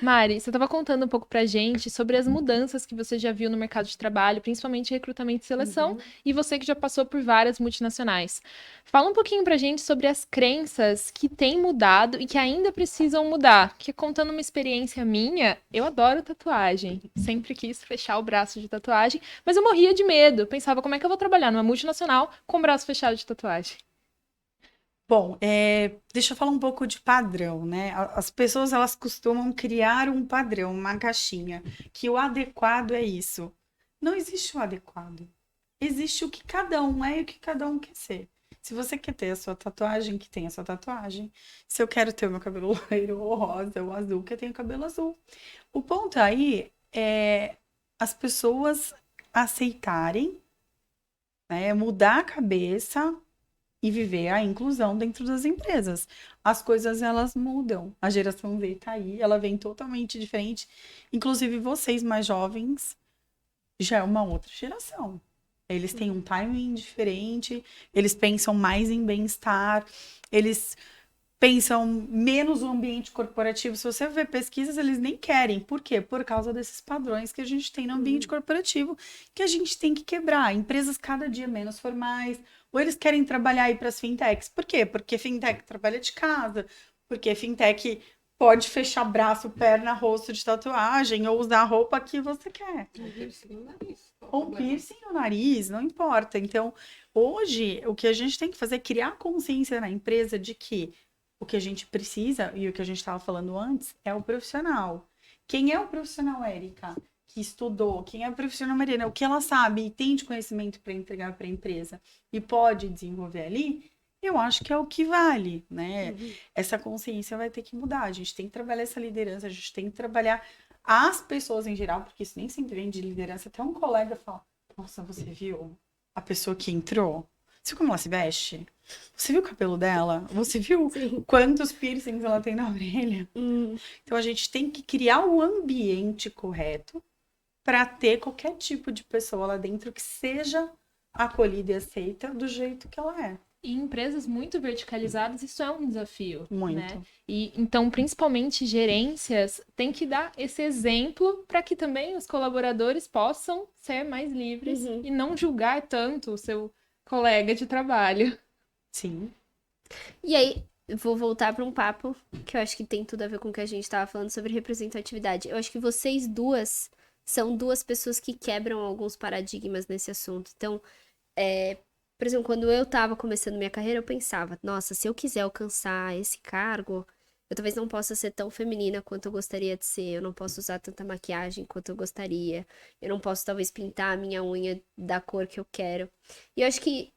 Mari, você estava contando um pouco pra gente sobre as mudanças que você já viu no mercado de trabalho, principalmente recrutamento e seleção, e você que já passou por várias multinacionais. Fala um pouquinho pra gente sobre as crenças que têm mudado e que ainda precisam mudar. Que contando uma experiência minha, eu adoro tatuagem. Sempre quis fechar o braço de tatuagem, mas eu morria de medo. Pensava, como é que eu vou trabalhar numa multinacional com o braço fechado de tatuagem? Bom, deixa eu falar um pouco de padrão, né? As pessoas, elas costumam criar um padrão, uma caixinha, que o adequado é isso. Não existe o adequado. Existe o que cada um é e o que cada um quer ser. Se você quer ter a sua tatuagem, que tenha a sua tatuagem. Se eu quero ter o meu cabelo loiro, ou rosa, ou azul, que eu tenha o cabelo azul. O ponto aí é as pessoas aceitarem, né, mudar a cabeça e viver a inclusão dentro das empresas. As coisas, elas mudam. A geração Z tá aí, ela vem totalmente diferente. Inclusive, vocês mais jovens, já é uma outra geração. Eles têm um timing diferente, eles pensam mais em bem-estar, eles pensam menos no ambiente corporativo. Se você ver pesquisas, eles nem querem. Por quê? Por causa desses padrões que a gente tem no ambiente corporativo, que a gente tem que quebrar. Empresas cada dia menos formais, ou eles querem trabalhar aí para as fintechs. Por quê? Porque fintech trabalha de casa, porque fintech pode fechar braço, perna, rosto de tatuagem, ou usar a roupa que você quer. Ou piercing no nariz, não importa. Então, hoje, o que a gente tem que fazer é criar consciência na empresa de que o que a gente precisa, e o que a gente estava falando antes, é o profissional. Quem é o profissional, Érica? Que estudou, quem é a profissional Mariana, o que ela sabe e tem de conhecimento para entregar para a empresa e pode desenvolver ali, eu acho que é o que vale, né? Essa consciência vai ter que mudar, a gente tem que trabalhar essa liderança, a gente tem que trabalhar as pessoas em geral, porque isso nem sempre vem de liderança. Até um colega fala, nossa, você viu a pessoa que entrou? Você viu como ela se veste? Você viu o cabelo dela? Você viu quantos piercings ela tem na orelha? Então a gente tem que criar o ambiente correto para ter qualquer tipo de pessoa lá dentro que seja acolhida e aceita do jeito que ela é. E em empresas muito verticalizadas, isso é um desafio, Muito. né? E então, principalmente gerências, tem que dar esse exemplo para que também os colaboradores possam ser mais livres e não julgar tanto o seu colega de trabalho. Sim. E aí, eu vou voltar para um papo que eu acho que tem tudo a ver com o que a gente estava falando sobre representatividade. Eu acho que vocês duas são duas pessoas que quebram alguns paradigmas nesse assunto. Então, por exemplo, quando eu tava começando minha carreira, eu pensava, nossa, se eu quiser alcançar esse cargo, eu talvez não possa ser tão feminina quanto eu gostaria de ser, eu não posso usar tanta maquiagem quanto eu gostaria, eu não posso talvez pintar a minha unha da cor que eu quero. E eu acho que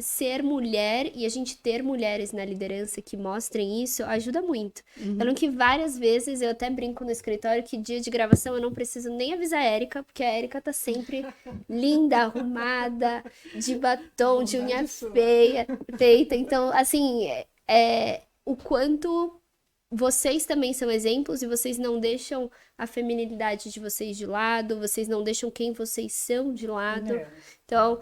ser mulher e a gente ter mulheres na liderança que mostrem isso ajuda muito. Eu lembro que várias vezes eu até brinco no escritório que dia de gravação eu não preciso nem avisar a Érica, porque a Érica tá sempre linda, arrumada, de batom, de unha feita. Então, assim, o quanto vocês também são exemplos e vocês não deixam a feminilidade de vocês de lado, vocês não deixam quem vocês são de lado. Então,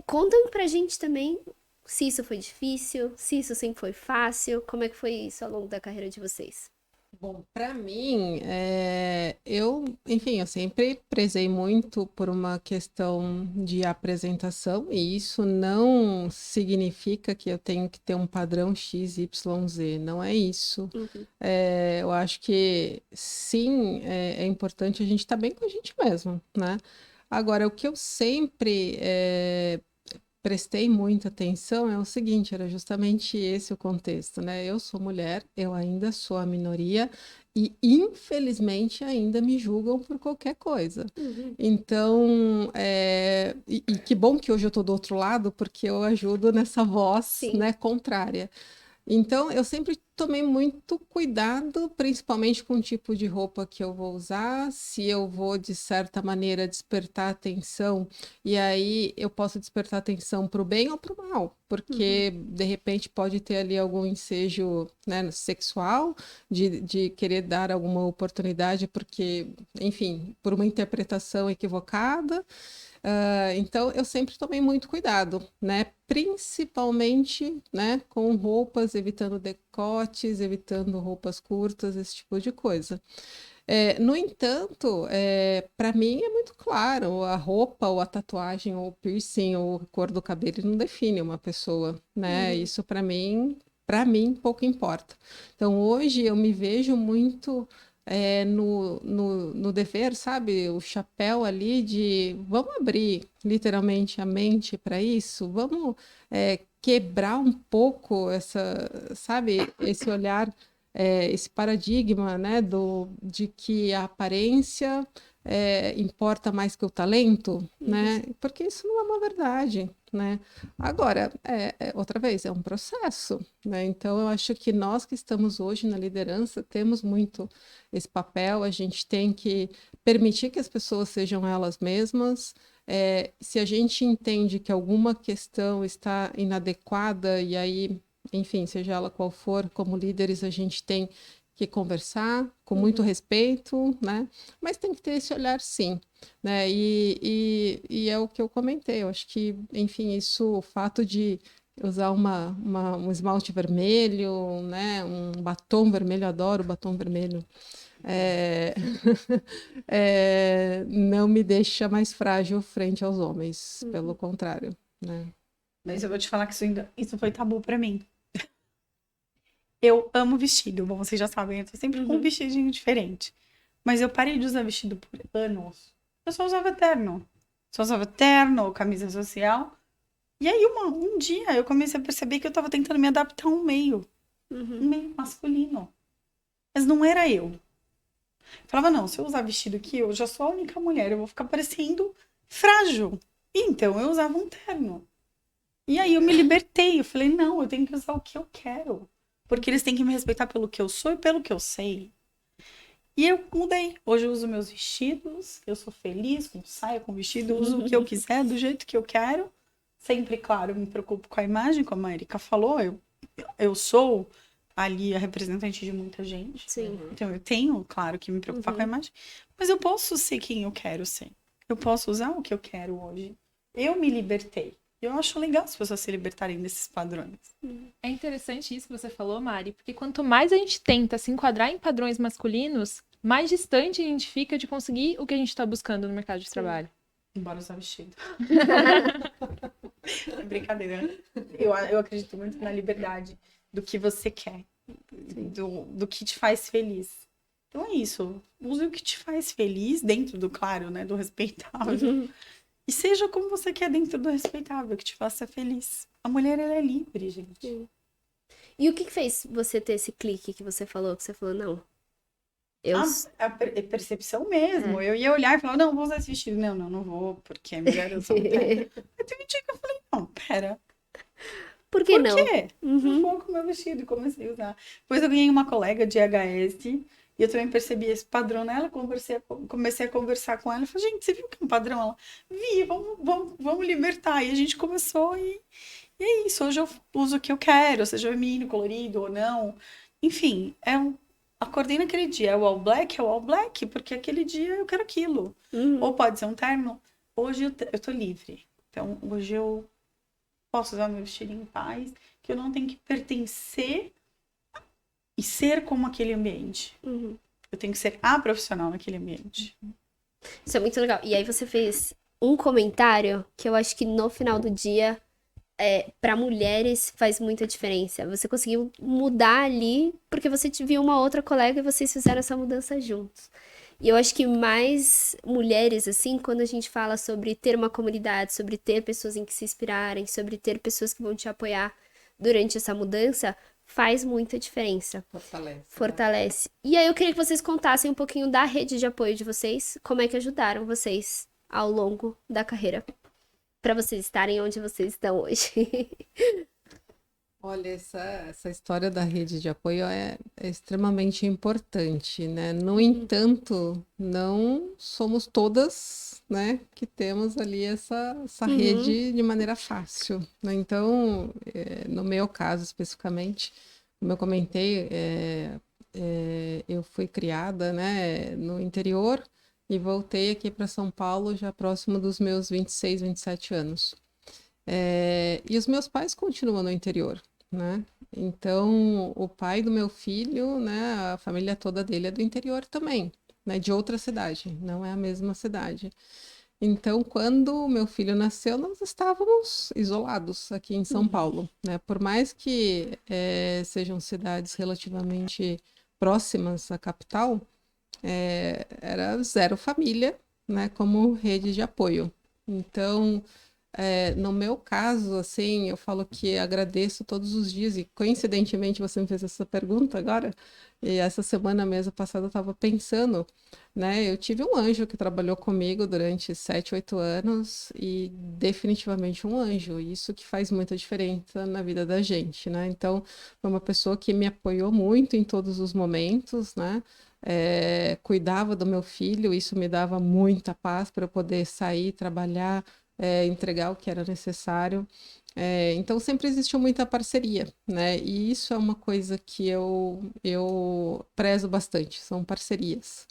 contem pra gente também se isso foi difícil, se isso sempre foi fácil, como é que foi isso ao longo da carreira de vocês? Bom, para mim, eu sempre prezei muito por uma questão de apresentação, e isso não significa que eu tenho que ter um padrão X, Y, Z, não é isso. Eu acho que sim, é importante a gente estar bem com a gente mesmo, né? Agora, o que eu sempre prestei muita atenção é o seguinte, era justamente esse o contexto, né? Eu sou mulher, eu ainda sou a minoria e, infelizmente, ainda me julgam por qualquer coisa. Então, e que bom que hoje eu estou do outro lado, porque eu ajudo nessa voz, Sim. né, contrária. Então, eu sempre tomei muito cuidado, principalmente com o tipo de roupa que eu vou usar, se eu vou, de certa maneira, despertar atenção, e aí eu posso despertar atenção para o bem ou para o mal, porque, de repente, pode ter ali algum ensejo, né, sexual, de querer dar alguma oportunidade, porque, enfim, por uma interpretação equivocada. Então, eu sempre tomei muito cuidado, né? Principalmente, né, com roupas, evitando decotes, evitando roupas curtas, esse tipo de coisa. No entanto, para mim é muito claro, a roupa, ou a tatuagem, ou o piercing, ou a cor do cabelo não define uma pessoa, né? Isso para mim, pouco importa. Então, hoje eu me vejo muito no dever, sabe? O chapéu ali de vamos abrir literalmente a mente para isso, vamos quebrar um pouco sabe, esse olhar, esse paradigma, né, de que a aparência importa mais que o talento, né? Porque isso não é uma verdade, né? Agora, outra vez, é um processo, né? Então, eu acho que nós que estamos hoje na liderança temos muito esse papel, a gente tem que permitir que as pessoas sejam elas mesmas. Se a gente entende que alguma questão está inadequada, e aí, enfim, seja ela qual for, como líderes, a gente tem que conversar com muito respeito, né? Mas tem que ter esse olhar, sim, né? E é o que eu comentei, eu acho que, enfim, o fato de usar um esmalte vermelho, né? Um batom vermelho, adoro batom vermelho, não me deixa mais frágil frente aos homens, pelo contrário, né? Mas eu vou te falar que isso foi tabu pra mim. Eu amo vestido, bom, vocês já sabem, eu tô sempre com um vestidinho diferente. Mas eu parei de usar vestido por anos. Eu só usava terno. Só usava terno ou camisa social. E aí, um dia, eu comecei a perceber que eu tava tentando me adaptar a um meio masculino. Mas não era eu. Eu falava, não, se eu usar vestido aqui, eu já sou a única mulher, eu vou ficar parecendo frágil. E então, eu usava um terno. E aí, eu me libertei. Eu falei, não, eu tenho que usar o que eu quero. Porque eles têm que me respeitar pelo que eu sou e pelo que eu sei. E eu mudei. Hoje eu uso meus vestidos, eu sou feliz com saia, com vestido, eu uso o que eu quiser, do jeito que eu quero. Sempre, claro, eu me preocupo com a imagem, como a Erika falou, eu sou ali a representante de muita gente. Sim. Então eu tenho, claro, que me preocupar com a imagem, mas eu posso ser quem eu quero ser. Eu posso usar o que eu quero hoje. Eu me libertei. Eu acho legal as pessoas se libertarem desses padrões. É interessante isso que você falou, Mari, porque quanto mais a gente tenta se enquadrar em padrões masculinos, mais distante a gente fica de conseguir o que a gente está buscando no mercado de trabalho. Embora usar vestido. É brincadeira. Eu acredito muito na liberdade do que você quer, do que te faz feliz. Então é isso. Use o que te faz feliz, dentro do, claro, né, do respeitável. E seja como você quer dentro do respeitável, que te faça feliz. A mulher, ela é livre, gente. E o que fez você ter esse clique que você falou? Que você falou, não, eu... É percepção mesmo. Eu ia olhar e falar, não, vou usar esse vestido. Não, não vou, porque é melhor eu usar um terno. Aí teve um dia que eu falei, não, pera, Por que por não? quê? Não vou com o meu vestido. E comecei a usar. Depois eu ganhei uma colega de HS e eu também percebi esse padrão nela. Comecei a conversar com ela. Falei, gente, você viu que é um padrão? Ela, vi, vamos libertar. E a gente começou e é isso. Hoje eu uso o que eu quero, seja feminino, colorido ou não. Enfim, acordei naquele dia. É o all black, porque aquele dia eu quero aquilo. Ou pode ser um terno. Hoje eu tô livre. Então, hoje eu posso usar meu vestido em paz, que eu não tenho que pertencer e ser como aquele ambiente. Eu tenho que ser a profissional naquele ambiente. Isso é muito legal. E aí você fez um comentário que eu acho que no final do dia, para mulheres, faz muita diferença. Você conseguiu mudar ali porque você viu uma outra colega e vocês fizeram essa mudança juntos. E eu acho que mais mulheres, assim, quando a gente fala sobre ter uma comunidade, sobre ter pessoas em que se inspirarem, sobre ter pessoas que vão te apoiar durante essa mudança, faz muita diferença. Fortalece. E aí eu queria que vocês contassem um pouquinho da rede de apoio de vocês, como é que ajudaram vocês ao longo da carreira, para vocês estarem onde vocês estão hoje. Olha, essa história da rede de apoio é extremamente importante, né? No entanto, não somos todas, né, que temos ali essa rede de maneira fácil, né? Então, no meu caso especificamente, como eu comentei, eu fui criada, né, no interior e voltei aqui para São Paulo já próximo dos meus 26, 27 anos. E os meus pais continuam no interior, né? Então, o pai do meu filho, né, a família toda dele é do interior também, né, de outra cidade, não é a mesma cidade. Então, quando o meu filho nasceu, nós estávamos isolados aqui em São Paulo, né? Por mais que sejam cidades relativamente próximas à capital, era zero família, né, como rede de apoio. Então, no meu caso, assim, eu falo que agradeço todos os dias, e coincidentemente você me fez essa pergunta agora, e essa semana mesmo passada eu estava pensando, né? Eu tive um anjo que trabalhou comigo durante 7, 8 anos, e definitivamente um anjo, isso que faz muita diferença na vida da gente, né? Então, foi uma pessoa que me apoiou muito em todos os momentos, né? Cuidava do meu filho, isso me dava muita paz para eu poder sair, trabalhar, entregar o que era necessário. Então sempre existiu muita parceria, né? E isso é uma coisa que eu prezo bastante, são parcerias.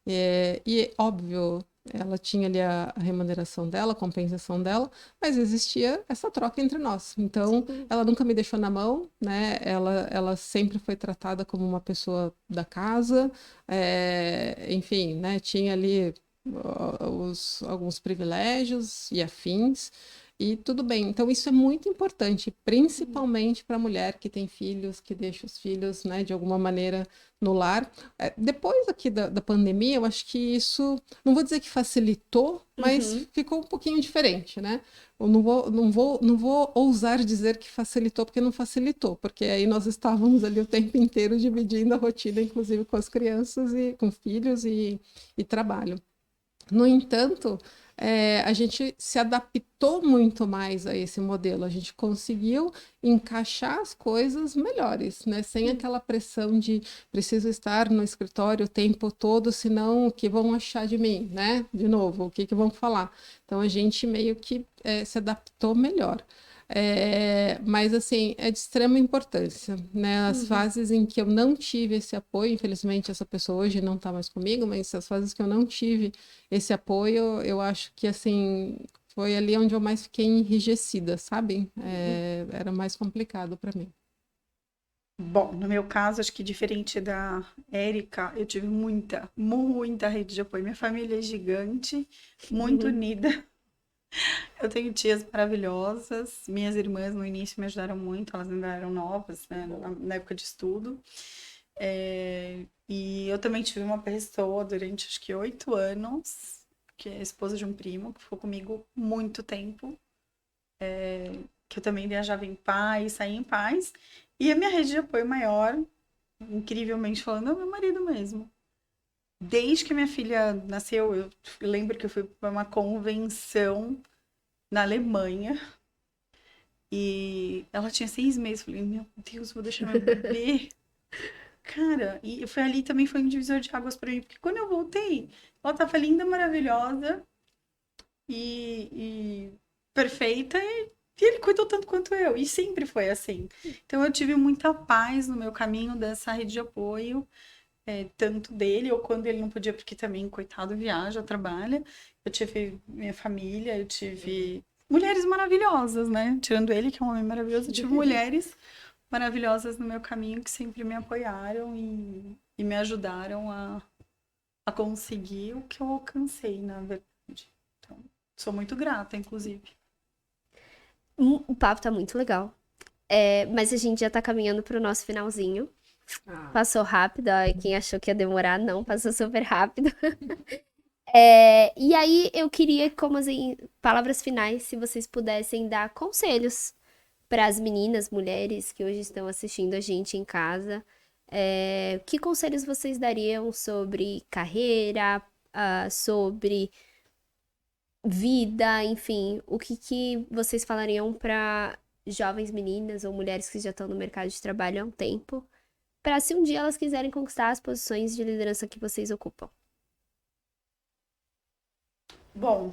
E óbvio, ela tinha ali a remuneração dela, a compensação dela, mas existia essa troca entre nós. Então, ela nunca me deixou na mão, né? Ela sempre foi tratada como uma pessoa da casa, enfim, né? Tinha ali alguns privilégios e afins, e tudo bem. Então, isso é muito importante, principalmente para a mulher que tem filhos, que deixa os filhos, né, de alguma maneira no lar. Depois aqui da pandemia, eu acho que isso, não vou dizer que facilitou, mas ficou um pouquinho diferente, né? Eu não vou ousar dizer que facilitou, porque não facilitou, porque aí nós estávamos ali o tempo inteiro dividindo a rotina, inclusive com as crianças e com filhos e trabalho. No entanto, a gente se adaptou muito mais a esse modelo, a gente conseguiu encaixar as coisas melhores, né? Sem aquela pressão de preciso estar no escritório o tempo todo, senão o que vão achar de mim, né? De novo, o que vão falar? Então, a gente meio que se adaptou melhor. Mas assim, é de extrema importância, né? As fases em que eu não tive esse apoio, infelizmente essa pessoa hoje não está mais comigo, mas as fases que eu não tive esse apoio, eu acho que assim, foi ali onde eu mais fiquei enrijecida, sabe? Era mais complicado para mim. Bom, no meu caso, acho que diferente da Érica, eu tive muita, muita rede de apoio. Minha família é gigante, muito unida. Eu tenho tias maravilhosas. Minhas irmãs no início me ajudaram muito, elas ainda eram novas, né, na época de estudo. E eu também tive uma pessoa durante acho que 8 anos que é a esposa de um primo, que ficou comigo muito tempo. Que eu também viajava em paz, saía em paz. E a minha rede de apoio maior, incrivelmente falando, é o meu marido mesmo. Desde que minha filha nasceu, eu lembro que eu fui para uma convenção na Alemanha. E ela tinha 6 meses. Falei, meu Deus, vou deixar meu bebê. Cara, e foi ali também foi um divisor de águas para mim. Porque quando eu voltei, ela tava linda, maravilhosa e perfeita. E ele cuidou tanto quanto eu. E sempre foi assim. Então eu tive muita paz no meu caminho dessa rede de apoio. Tanto dele, ou quando ele não podia, porque também, coitado, viaja, trabalha. Eu tive minha família, eu tive mulheres maravilhosas, né? Tirando ele, que é um homem maravilhoso, eu tive mulheres maravilhosas no meu caminho que sempre me apoiaram e me ajudaram a conseguir o que eu alcancei, na verdade. Então, sou muito grata, inclusive. O papo tá muito legal. Mas a gente já tá caminhando pro nosso finalzinho. Passou rápido, ó, quem achou que ia demorar, não, passou super rápido. E aí eu queria, como assim, palavras finais, se vocês pudessem dar conselhos para as meninas, mulheres que hoje estão assistindo a gente em casa. Que conselhos vocês dariam sobre carreira, sobre vida, enfim, o que vocês falariam para jovens meninas ou mulheres que já estão no mercado de trabalho há um tempo, para se um dia elas quiserem conquistar as posições de liderança que vocês ocupam? Bom,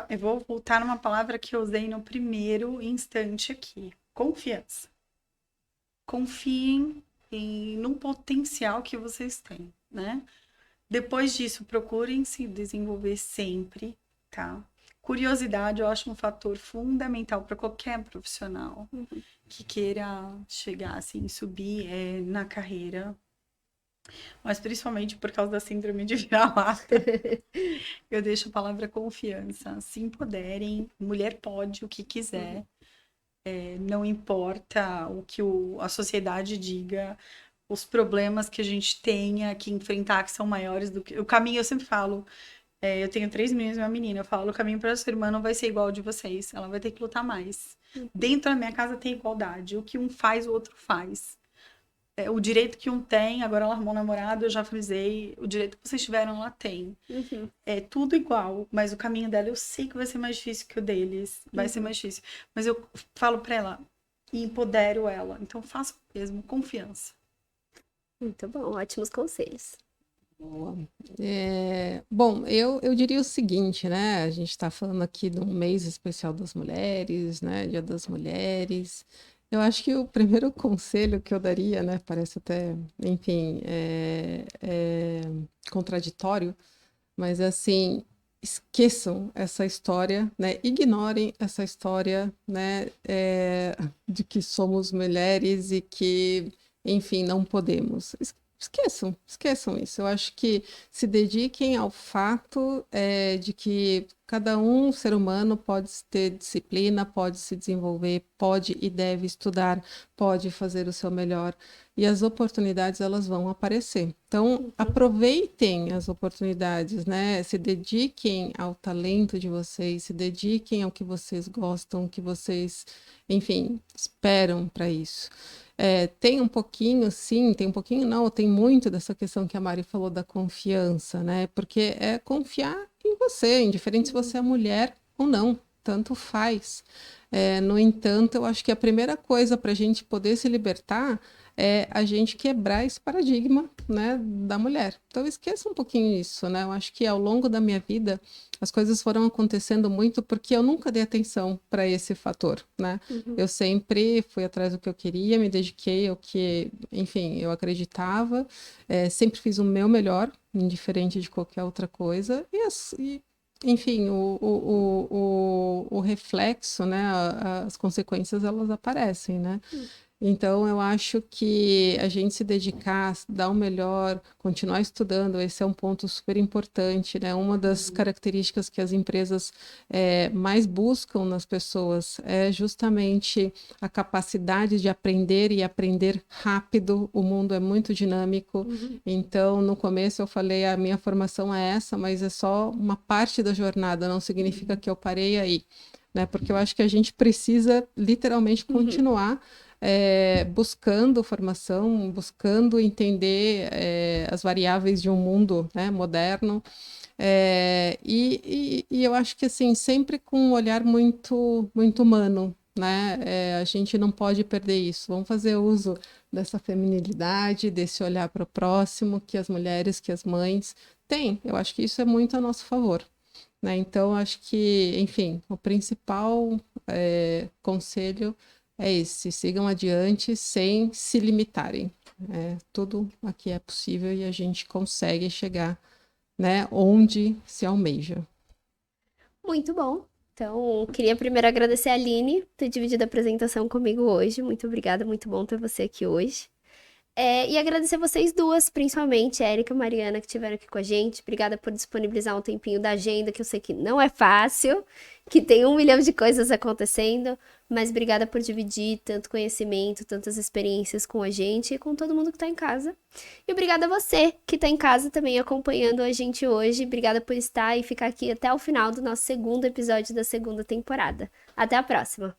eu vou voltar numa palavra que eu usei no primeiro instante aqui: confiança. Confiem no potencial que vocês têm, né? Depois disso, procurem se desenvolver sempre, tá? Curiosidade eu acho um fator fundamental para qualquer profissional que queira chegar assim, subir na carreira, mas principalmente por causa da síndrome de vira-lata. Eu deixo a palavra confiança. Se empoderem, mulher pode o que quiser. Não importa o que a sociedade diga, os problemas que a gente tenha que enfrentar, que são maiores do que... O caminho, eu sempre falo, eu tenho 3 meninos e uma menina, eu falo, o caminho para a sua irmã não vai ser igual ao de vocês, ela vai ter que lutar mais. Dentro da minha casa tem igualdade, o que um faz, o outro faz. O direito que um tem, agora ela arrumou um namorado, eu já frisei, o direito que vocês tiveram, ela tem. É tudo igual, mas o caminho dela eu sei que vai ser mais difícil que o deles, vai ser mais difícil. Mas eu falo pra ela e empodero ela, então faça o mesmo, confiança. Muito bom, ótimos conselhos. Boa. Bom, eu diria o seguinte, né? A gente está falando aqui de um mês especial das mulheres, né? Dia das Mulheres. Eu acho que o primeiro conselho que eu daria, né? Parece até, enfim, contraditório, mas assim, esqueçam essa história, né? Ignorem essa história, né? De que somos mulheres e que, enfim, não podemos. Esqueçam isso. Eu acho que se dediquem ao fato de que cada um ser humano pode ter disciplina, pode se desenvolver, pode e deve estudar, pode fazer o seu melhor e as oportunidades elas vão aparecer. Então, aproveitem as oportunidades, né? Se dediquem ao talento de vocês, se dediquem ao que vocês gostam, que vocês, enfim, esperam para isso. Tem um pouquinho, sim, tem um pouquinho, não, tem muito dessa questão que a Mari falou da confiança, né? Porque é confiar em você, indiferente se você é mulher ou não, tanto faz. No entanto, eu acho que a primeira coisa para a gente poder se libertar é a gente quebrar esse paradigma, né, da mulher. Então, esqueça um pouquinho isso, né? Eu acho que ao longo da minha vida, as coisas foram acontecendo muito porque eu nunca dei atenção para esse fator, né? Eu sempre fui atrás do que eu queria, me dediquei ao que, enfim, eu acreditava, sempre fiz o meu melhor, indiferente de qualquer outra coisa, enfim, o reflexo, né, as consequências, elas aparecem, né? Então, eu acho que a gente se dedicar, dar o melhor, continuar estudando, esse é um ponto super importante, né? Uma das características que as empresas mais buscam nas pessoas é justamente a capacidade de aprender e aprender rápido. O mundo é muito dinâmico. Então, no começo eu falei, a minha formação é essa, mas é só uma parte da jornada, não significa que eu parei aí, né? Porque eu acho que a gente precisa literalmente continuar buscando formação, buscando entender as variáveis de um mundo, né, moderno. E eu acho que assim, sempre com um olhar muito, muito humano, né? A gente não pode perder isso. Vamos fazer uso dessa feminilidade, desse olhar para o próximo, que as mulheres, que as mães têm. Eu acho que isso é muito a nosso favor, né? Então, acho que, enfim, o principal conselho é esse: sigam adiante sem se limitarem. Tudo aqui é possível e a gente consegue chegar, né, onde se almeja. Muito bom. Então, queria primeiro agradecer a Aline por ter dividido a apresentação comigo hoje. Muito obrigada, muito bom ter você aqui hoje. E agradecer vocês duas, principalmente, Érica e Mariana, que estiveram aqui com a gente. Obrigada por disponibilizar um tempinho da agenda, que eu sei que não é fácil, que tem 1 milhão de coisas acontecendo, mas obrigada por dividir tanto conhecimento, tantas experiências com a gente e com todo mundo que está em casa. E obrigada a você que está em casa também acompanhando a gente hoje. Obrigada por estar e ficar aqui até o final do nosso segundo episódio da segunda temporada. Até a próxima!